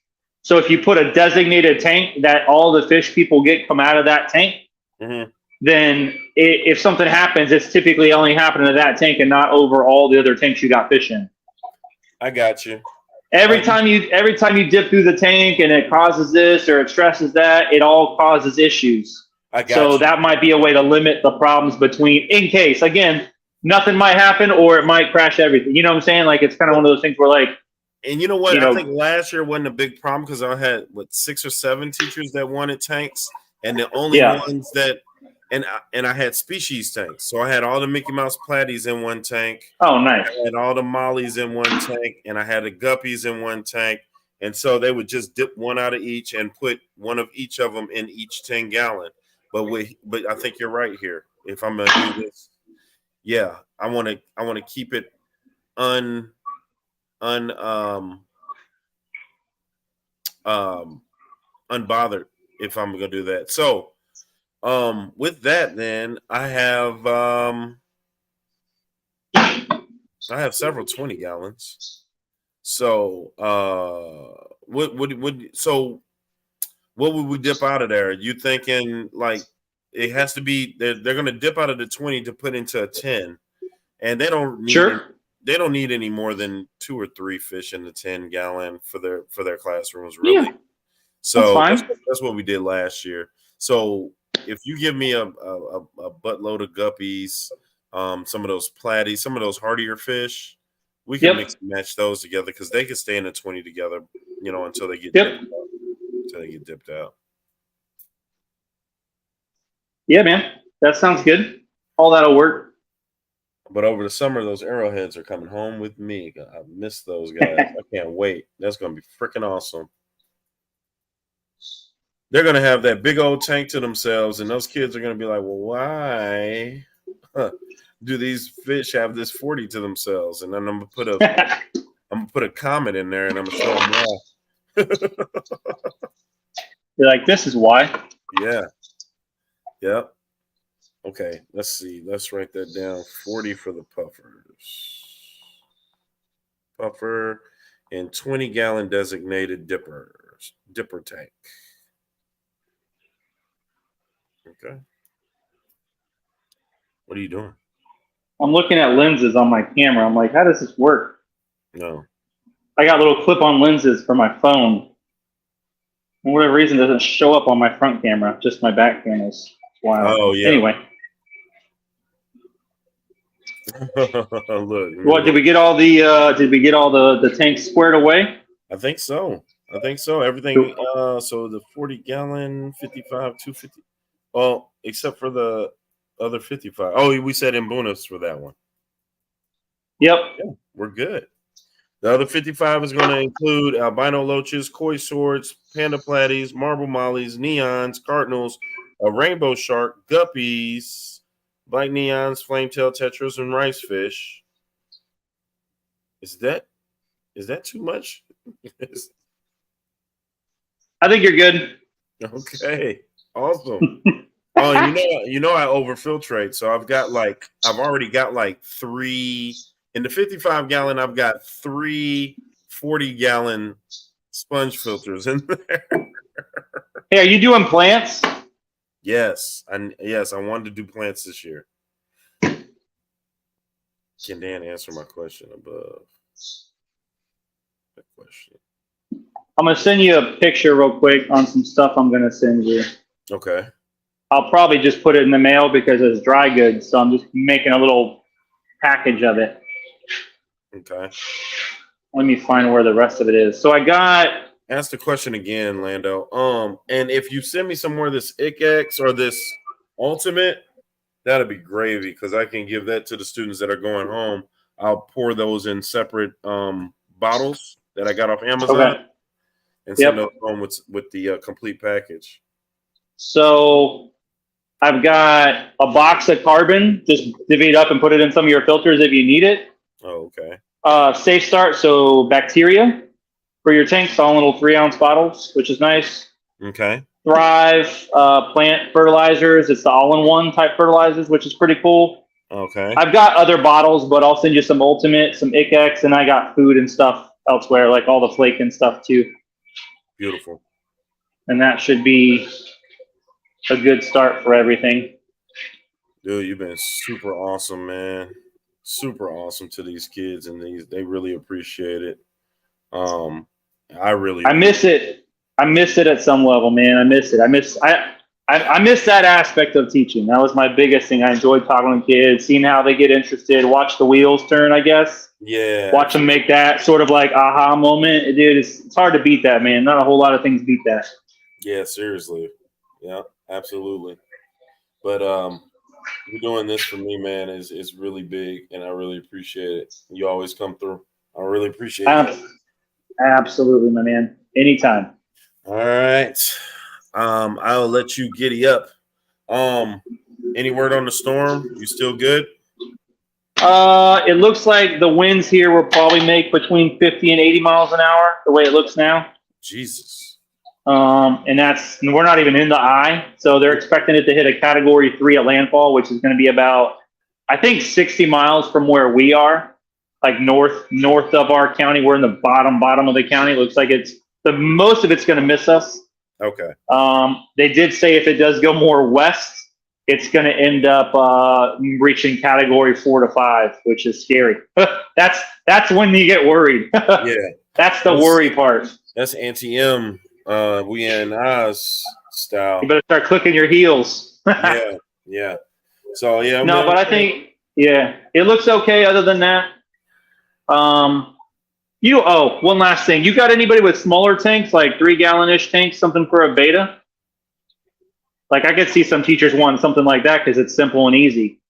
So if you put a designated tank that all the fish people get come out of that tank, then if something happens, it's typically only happening to that tank and not over all the other tanks you got fish in. I got you. Every time you dip through the tank and it causes this or it stresses that, it all causes issues. So that might be a way to limit the problems between, in case, again, nothing might happen or it might crash everything. You know what I'm saying? Like, it's kind of one of those things where, like, and you know what? I think last year wasn't a big problem because I had 6 or 7 teachers that wanted tanks, and the only ones that, and I had species tanks. So I had all the Mickey Mouse platies in one tank. Oh, nice. I had all the mollies in one tank, and I had the guppies in one tank. And so they would just dip one out of each and put one of each of them in each 10-gallon. But I think you're right here. If I'm gonna do this, I want to keep it unbothered if I'm gonna do that. So with that, then I have several 20 gallons. So what would we dip out of there? You thinking like it has to be they're gonna dip out of the 20 to put into a 10, and they don't need any more than 2 or 3 fish in the 10-gallon for their classrooms, really. Yeah. So that's what we did last year. So if you give me a buttload of guppies, some of those platies, some of those hardier fish, we can mix and match those together because they can stay in the 20 together, until they get dipped out. Yeah, man, that sounds good. All that'll work. But over the summer, those arrowheads are coming home with me. I miss those guys. I can't wait. That's going to be freaking awesome. They're going to have that big old tank to themselves, and those kids are going to be like, well, why do these fish have this 40 to themselves? And then I'm going to put a comment in there, and I'm going to show them why. You're like, this is why. Yeah. Yep. Okay, let's see. Let's write that down. 40 for the puffers. Puffer and 20-gallon designated dipper tank. Okay. What are you doing? I'm looking at lenses on my camera. I'm like, how does this work? No. I got little clip-on lenses for my phone. For whatever reason, it doesn't show up on my front camera, just my back cameras. Wow. Oh, yeah. Anyway. Look. What did we get all the tanks squared away? I think so. Everything. So the 40-gallon, 55, 250. Well, except for the other 55. Oh, we said in bonus for that one. Yep. Yeah, we're good. The other 55 is going to include albino loaches, koi swords, panda platies, marble mollies, neons, cardinals, a rainbow shark, guppies, black neons, flametail tetras, and rice fish. Is that too much? I think you're good. Okay. Awesome. Oh, I overfiltrate. So I've already got 3 in the 55-gallon. I've got 3 40-gallon sponge filters in there. Hey, are you doing plants? Yes. I wanted to do plants this year. Can Dan answer my question above? That question. I'm going to send you a picture real quick on some stuff I'm going to send you. Okay. I'll probably just put it in the mail because it's dry goods, so I'm just making a little package of it. Okay. Let me find where the rest of it is. So I got... Ask the question again, Lando. And if you send me some more of this ICX or this Ultimate, that'd be gravy because I can give that to the students that are going home. I'll pour those in separate bottles that I got off Amazon and send those home with the complete package. So I've got a box of carbon. Just divvy it up and put it in some of your filters if you need it. Oh, okay. Safe Start, so bacteria for your tanks, all in little 3-ounce bottles, which is nice. Okay. Thrive plant fertilizers. It's the all-in-one type fertilizers, which is pretty cool. Okay. I've got other bottles, but I'll send you some Ultimate, some ICX, and I got food and stuff elsewhere, like all the flake and stuff too. Beautiful. And that should be a good start for everything. Dude, you've been super awesome, man. Super awesome to these kids, and they really appreciate it. I miss it. I miss it at some level, man. I miss it. I miss that aspect of teaching. That was my biggest thing. I enjoyed talking to kids, seeing how they get interested, watch the wheels turn, I guess. Yeah. Watch them make that sort of like aha moment. Dude, it's hard to beat that, man. Not a whole lot of things beat that. Yeah, seriously. Yeah, absolutely. But you doing this for me, man, is really big, and I really appreciate it. You always come through. I really appreciate it. Absolutely, my man. Anytime. All right. I'll let you giddy up. Any word on the storm? You still good? It looks like the winds here will probably make between 50 and 80 miles an hour, the way it looks now. Jesus. And we're not even in the eye. So they're expecting it to hit a category 3 at landfall, which is going to be about, I think, 60 miles from where we are, like north of our county. We're in the bottom of the county. It looks like most of it's going to miss us. Okay. They did say if it does go more west, it's going to end up reaching category 4 to 5, which is scary. That's when you get worried. Yeah. That's the worry part. That's anti-M. We in Oz style. You better start clicking your heels. Yeah. So yeah. No, but I think it looks okay. Other than that, one last thing. You got anybody with smaller tanks, like 3-gallon-ish tanks, something for a beta? Like I could see some teachers want something like that because it's simple and easy.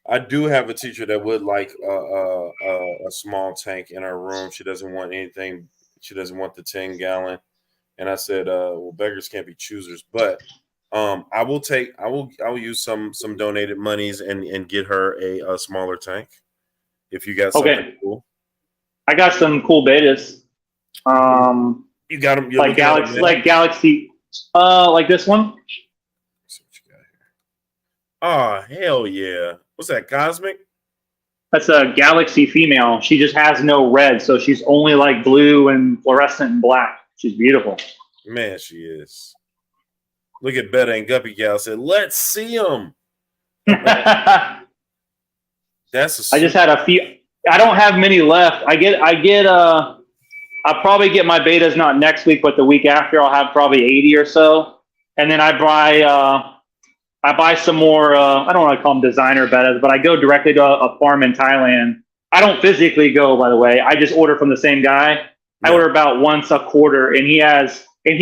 I do have a teacher that would like a small tank in her room. She doesn't want anything. She doesn't want the 10-gallon. And I said, well, beggars can't be choosers. But I will use some donated monies and get her a smaller tank. If you got something cool. I got some cool betas. You got them like Galaxy, like this one. Let's see what you got here. Oh, hell yeah. What's that, Cosmic? That's a Galaxy female. She just has no red, so she's only like blue and fluorescent and black. She's beautiful. Man, she is. Look at Betta and Guppy Gal said, let's see them. I just had a few. I don't have many left. I'll probably get my betas not next week, but the week after. I'll have probably 80 or so, and then I buy some more. I don't want to call them designer betas, but I go directly to a farm in Thailand. I don't physically go, by the way. I just order from the same guy. Yeah. I order about once a quarter, and he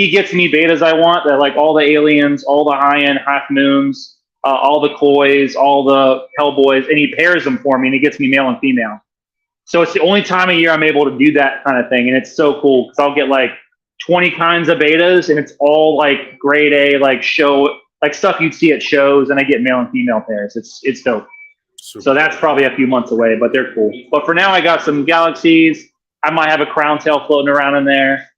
gets me betas I want. That like all the aliens, all the high-end half moons, all the kois, all the hellboys, and he pairs them for me, and he gets me male and female. So it's the only time of year I'm able to do that kind of thing, and it's so cool because I'll get like 20 kinds of betas, and it's all like grade A, like show, like stuff you'd see at shows, and I get male and female pairs. It's dope. Super. So that's probably a few months away, but they're cool. But for now, I got some Galaxies. I might have a crown tail floating around in there.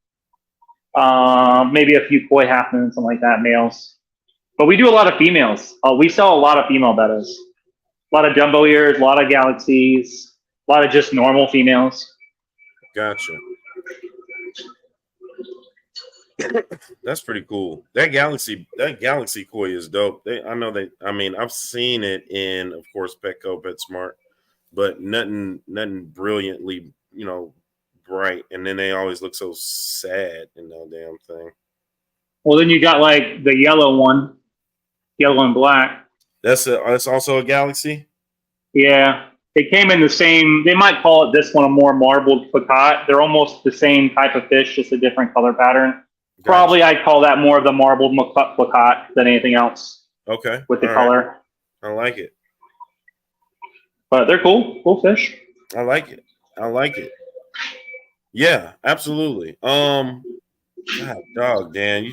Maybe a few koi half moons, something like that, males. But we do a lot of females. We sell a lot of female betas. A lot of jumbo ears, a lot of Galaxies. A lot of just normal females. Gotcha. That's pretty cool. That Galaxy koi is dope. I've seen it in, of course, Petco, PetSmart, but nothing brilliantly, bright. And then they always look so sad in that damn thing. Well, then you got like the yellow and black. That's also a Galaxy. Yeah. They came in the same, they might call it this one a more marbled plakat. They're almost the same type of fish, just a different color pattern. Gotcha. Probably I'd call that more of the marbled plakat than anything else. Okay. With the color. Right. I like it. But they're cool. Cool fish. I like it. Yeah, absolutely. God, dog, Dan,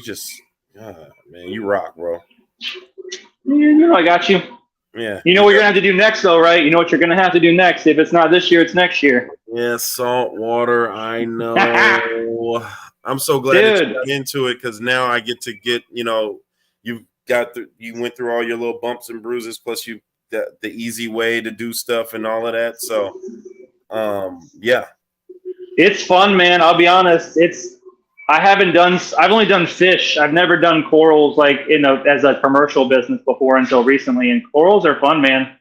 man, you rock, bro. I got you. Yeah. You know what you're going to have to do next, though, right? You know what you're going to have to do next. If it's not this year, it's next year. Yeah, salt water. I know. I'm so glad that you got into it because now I get to get, you went through all your little bumps and bruises. Plus, the easy way to do stuff and all of that. So, yeah. It's fun, man. I'll be honest. I've only done fish. I've never done corals like as a commercial business before until recently. And corals are fun, man.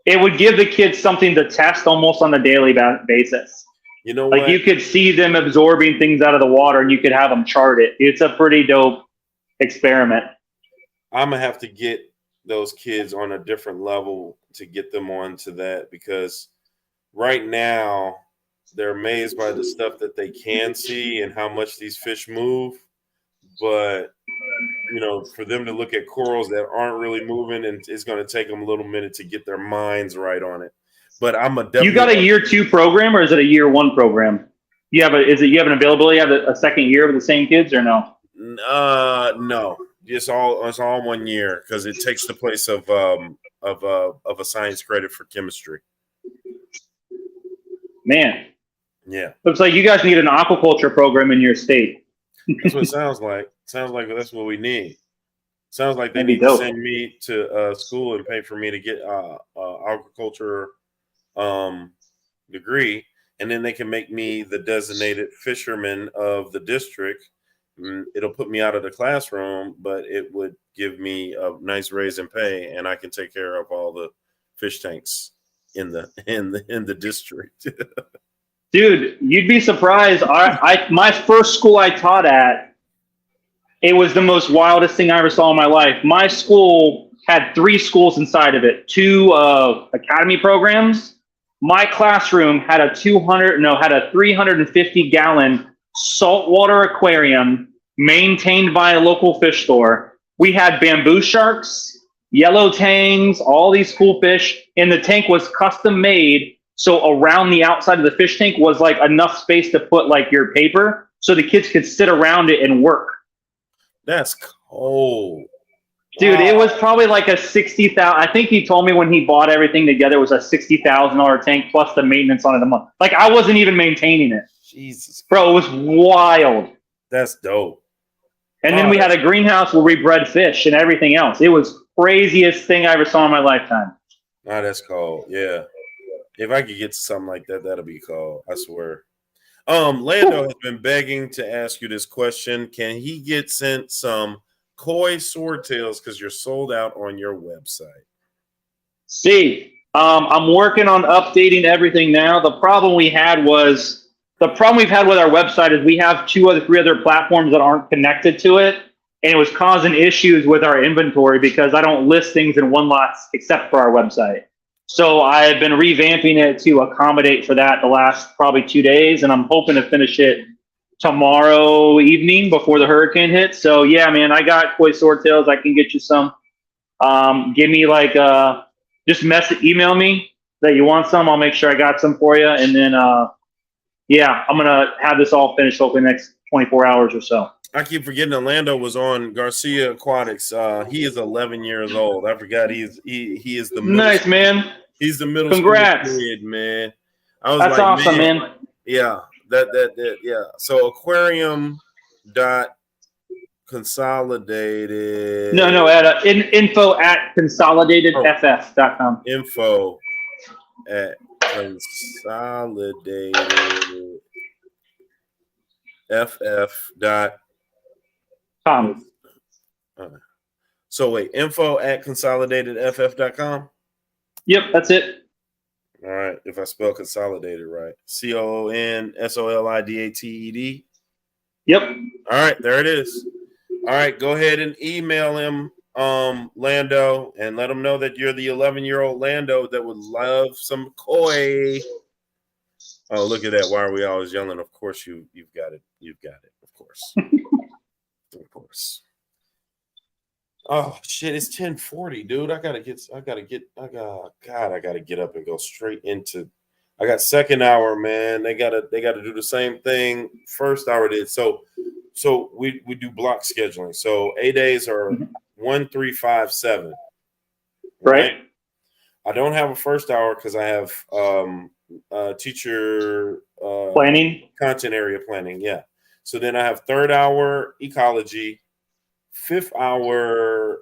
It would give the kids something to test almost on a daily basis. You know like what? You could see them absorbing things out of the water and you could have them chart it. It's a pretty dope experiment. I'm going to have to get those kids on a different level to get them onto that, because right now they're amazed by the stuff that they can see and how much these fish move. But, for them to look at corals that aren't really moving, and it's going to take them a little minute to get their minds right on it. But I'm a definitely. You got a year 2 program, or is it a year 1 program? You have an availability? You have a second year with the same kids, or no? No. It's all 1 year, because it takes the place of a science credit for chemistry. Man. Yeah. Looks like you guys need an aquaculture program in your state. That's what it sounds like. Sounds like that's what we need. Sounds like they That'd be need to dope. send me to school and pay for me to get agriculture degree, and then they can make me the designated fisherman of the district. It'll put me out of the classroom, but it would give me a nice raise in pay, and I can take care of all the fish tanks in the district. Dude, you'd be surprised. My first school I taught at, it was the most wildest thing I ever saw in my life. My school had 3 schools inside of it, 2 academy programs. My classroom had a 350 gallon saltwater aquarium maintained by a local fish store. We had bamboo sharks, yellow tangs, all these cool fish, and the tank was custom made. So around the outside of the fish tank was like enough space to put like your paper, so the kids could sit around it and work. That's cold. Dude, It was probably like a $60,000. I think he told me when he bought everything together, it was a $60,000 tank plus the maintenance on it a month. Like, I wasn't even maintaining it. Jesus. Bro, it was wild. That's dope. And then we had a greenhouse where we bred fish and everything else. It was craziest thing I ever saw in my lifetime. Oh, that's cold. Yeah. If I could get to something like that, that'll be cold. I swear. Lando has been begging to ask you this question. Can he get sent some koi swordtails because you're sold out on your website? See, I'm working on updating everything now. The problem we've had with our website is we have 3 other platforms that aren't connected to it, and it was causing issues with our inventory because I don't list things in one lot except for our website. So I've been revamping it to accommodate for that the last probably 2 days, and I'm hoping to finish it tomorrow evening before the hurricane hits. So yeah, man, I got koi swordtails. I can get you some. Give me just email me that you want some. I'll make sure I got some for you, and then I'm gonna have this all finished hopefully the next 24 hours or so. I keep forgetting Orlando was on Garcia Aquatics. He is 11 years old. I forgot he is the middle nice school. Man. He's the middle Congrats. school kid, man. That's awesome, man. Yeah, that yeah. So aquarium dot consolidated. No, at info at consolidatedff.com. Info at consolidatedff.com. So wait, info at consolidatedff.com? Yep, that's it. All right, if I spell consolidated right. COONSOLIDATED. Yep. All right, there it is. All right, go ahead and email him, Lando, and let him know that you're the 11-year-old Lando that would love some koi. Oh, look at that. Why are we always yelling? Of course you've got it. You've got it. Of course. Of course. Oh shit, it's 10:40, dude. I gotta get up and go straight into. I got second hour, man. They gotta do the same thing first hour did. So we do block scheduling. So A days are 1, 3, 5, 7. Right. I don't have a first hour because I have teacher planning, content area planning. Yeah. So then I have third hour ecology, 5th hour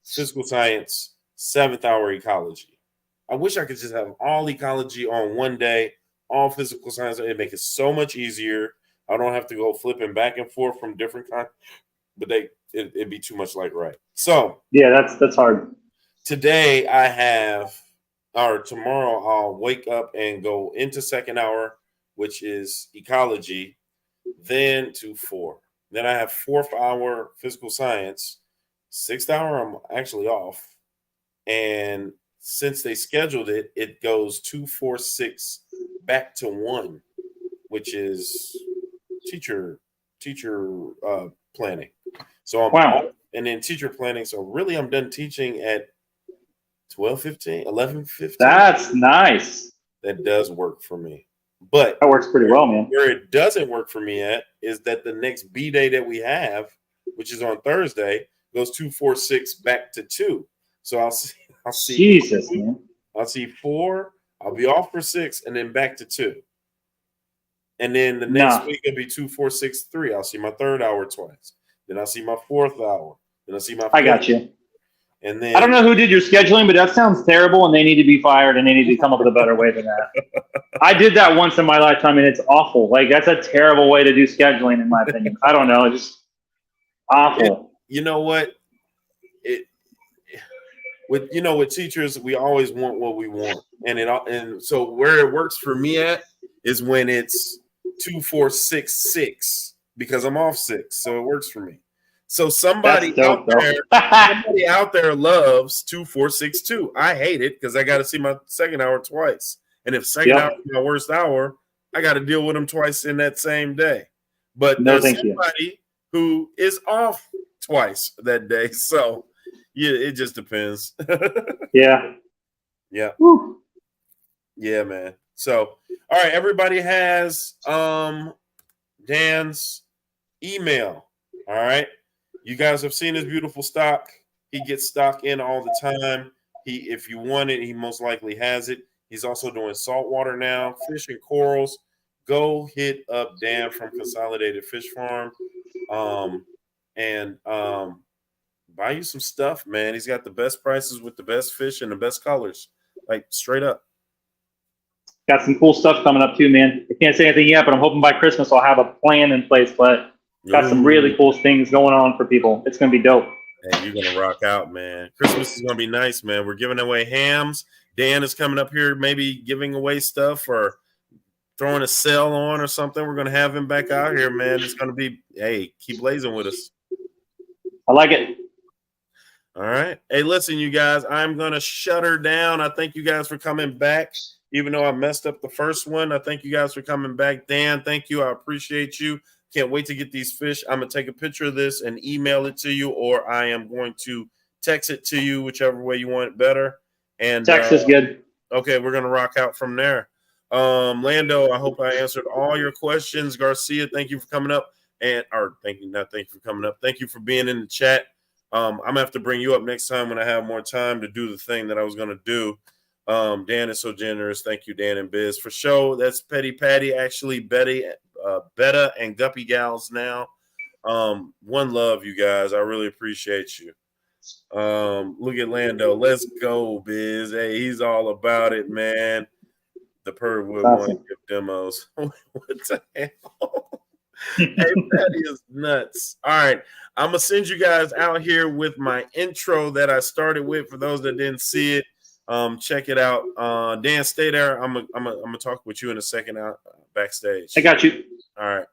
physical science, 7th hour ecology. I wish I could just have all ecology on one day, all physical science. It'd make it so much easier. I don't have to go flipping back and forth from different kinds, but it'd be too much like right. So yeah, that's hard. Today tomorrow I'll wake up and go into second hour, which is ecology, then to 4. Then I have 4th hour physical science. 6th hour I'm actually off. And since they scheduled it, it goes 2, 4, 6 back to 1, which is teacher planning. So I'm wow. And then teacher planning. So really I'm done teaching at 12:15, 11:15. That's nice. That does work for me. But that works pretty well, man. Where it doesn't work for me at is that the next B day that we have, which is on Thursday, goes 2, 4, 6 back to 2. So I'll see Jesus, man. I'll see 4. I'll be off for 6 and then back to 2. And then the next week it'll be 2, 4, 6, 3. I'll see my 3rd hour twice. Then I'll see my 4th hour. Then I'll see my 5th. I got you. And then I don't know who did your scheduling, but that sounds terrible, and they need to be fired, and they need to come up with a better way than that. I did that once in my lifetime, and it's awful. Like, that's a terrible way to do scheduling, in my opinion. I don't know. It's just awful. You know what? With teachers, we always want what we want. And so where it works for me at is when it's 2, 4, 6, 6, because I'm off 6. So it works for me. So somebody out there loves 2, 4, 6, 2. I hate it because I got to see my second hour twice. And if second hour is my worst hour, I got to deal with them twice in that same day. But there's somebody who is off twice that day. So yeah, it just depends. Yeah. Yeah. Whew. Yeah, man. So all right, everybody has Dan's email. All right. You guys have seen his beautiful stock. He gets stock in all the time. If you want it, he most likely has it. He's also doing saltwater now, fish and corals. Go hit up Dan from Consolidated Fish Farm, and buy you some stuff, man. He's got the best prices with the best fish and the best colors, like straight up. Got some cool stuff coming up too, man. I can't say anything yet, but I'm hoping by Christmas I'll have a plan in place. But got some really cool things going on for people. It's going to be dope. Hey, you're going to rock out, man. Christmas is going to be nice, man. We're giving away hams. Dan is coming up here maybe giving away stuff or throwing a sale on or something. We're going to have him back out here, man. It's going to be, hey, keep blazing with us. I like it. All right. Hey, listen, you guys, I'm going to shut her down. I thank you guys for coming back. Even though I messed up the first one, I thank you guys for coming back. Dan, thank you. I appreciate you. Can't wait to get these fish. I'm going to take a picture of this and email it to you, or I am going to text it to you, whichever way you want it better. And text is good. Okay, we're going to rock out from there. Lando, I hope I answered all your questions. Garcia, thank you for coming up. Thank you for coming up. Thank you for being in the chat. I'm going to have to bring you up next time when I have more time to do the thing that I was going to do. Dan is so generous. Thank you, Dan and Biz. For show, that's Petty Patty, actually Betty, Betta and Guppy Gals now. One love, you guys. I really appreciate you. Look at Lando. Let's go, Biz. Hey, he's all about it, man. The perv would want to give demos. What the hell? Hey, Patty is nuts. All right. I'm going to send you guys out here with my intro that I started with for those that didn't see it. Check it out. Dan, stay there. I'm gonna talk with you in a second out backstage. I got you. All right.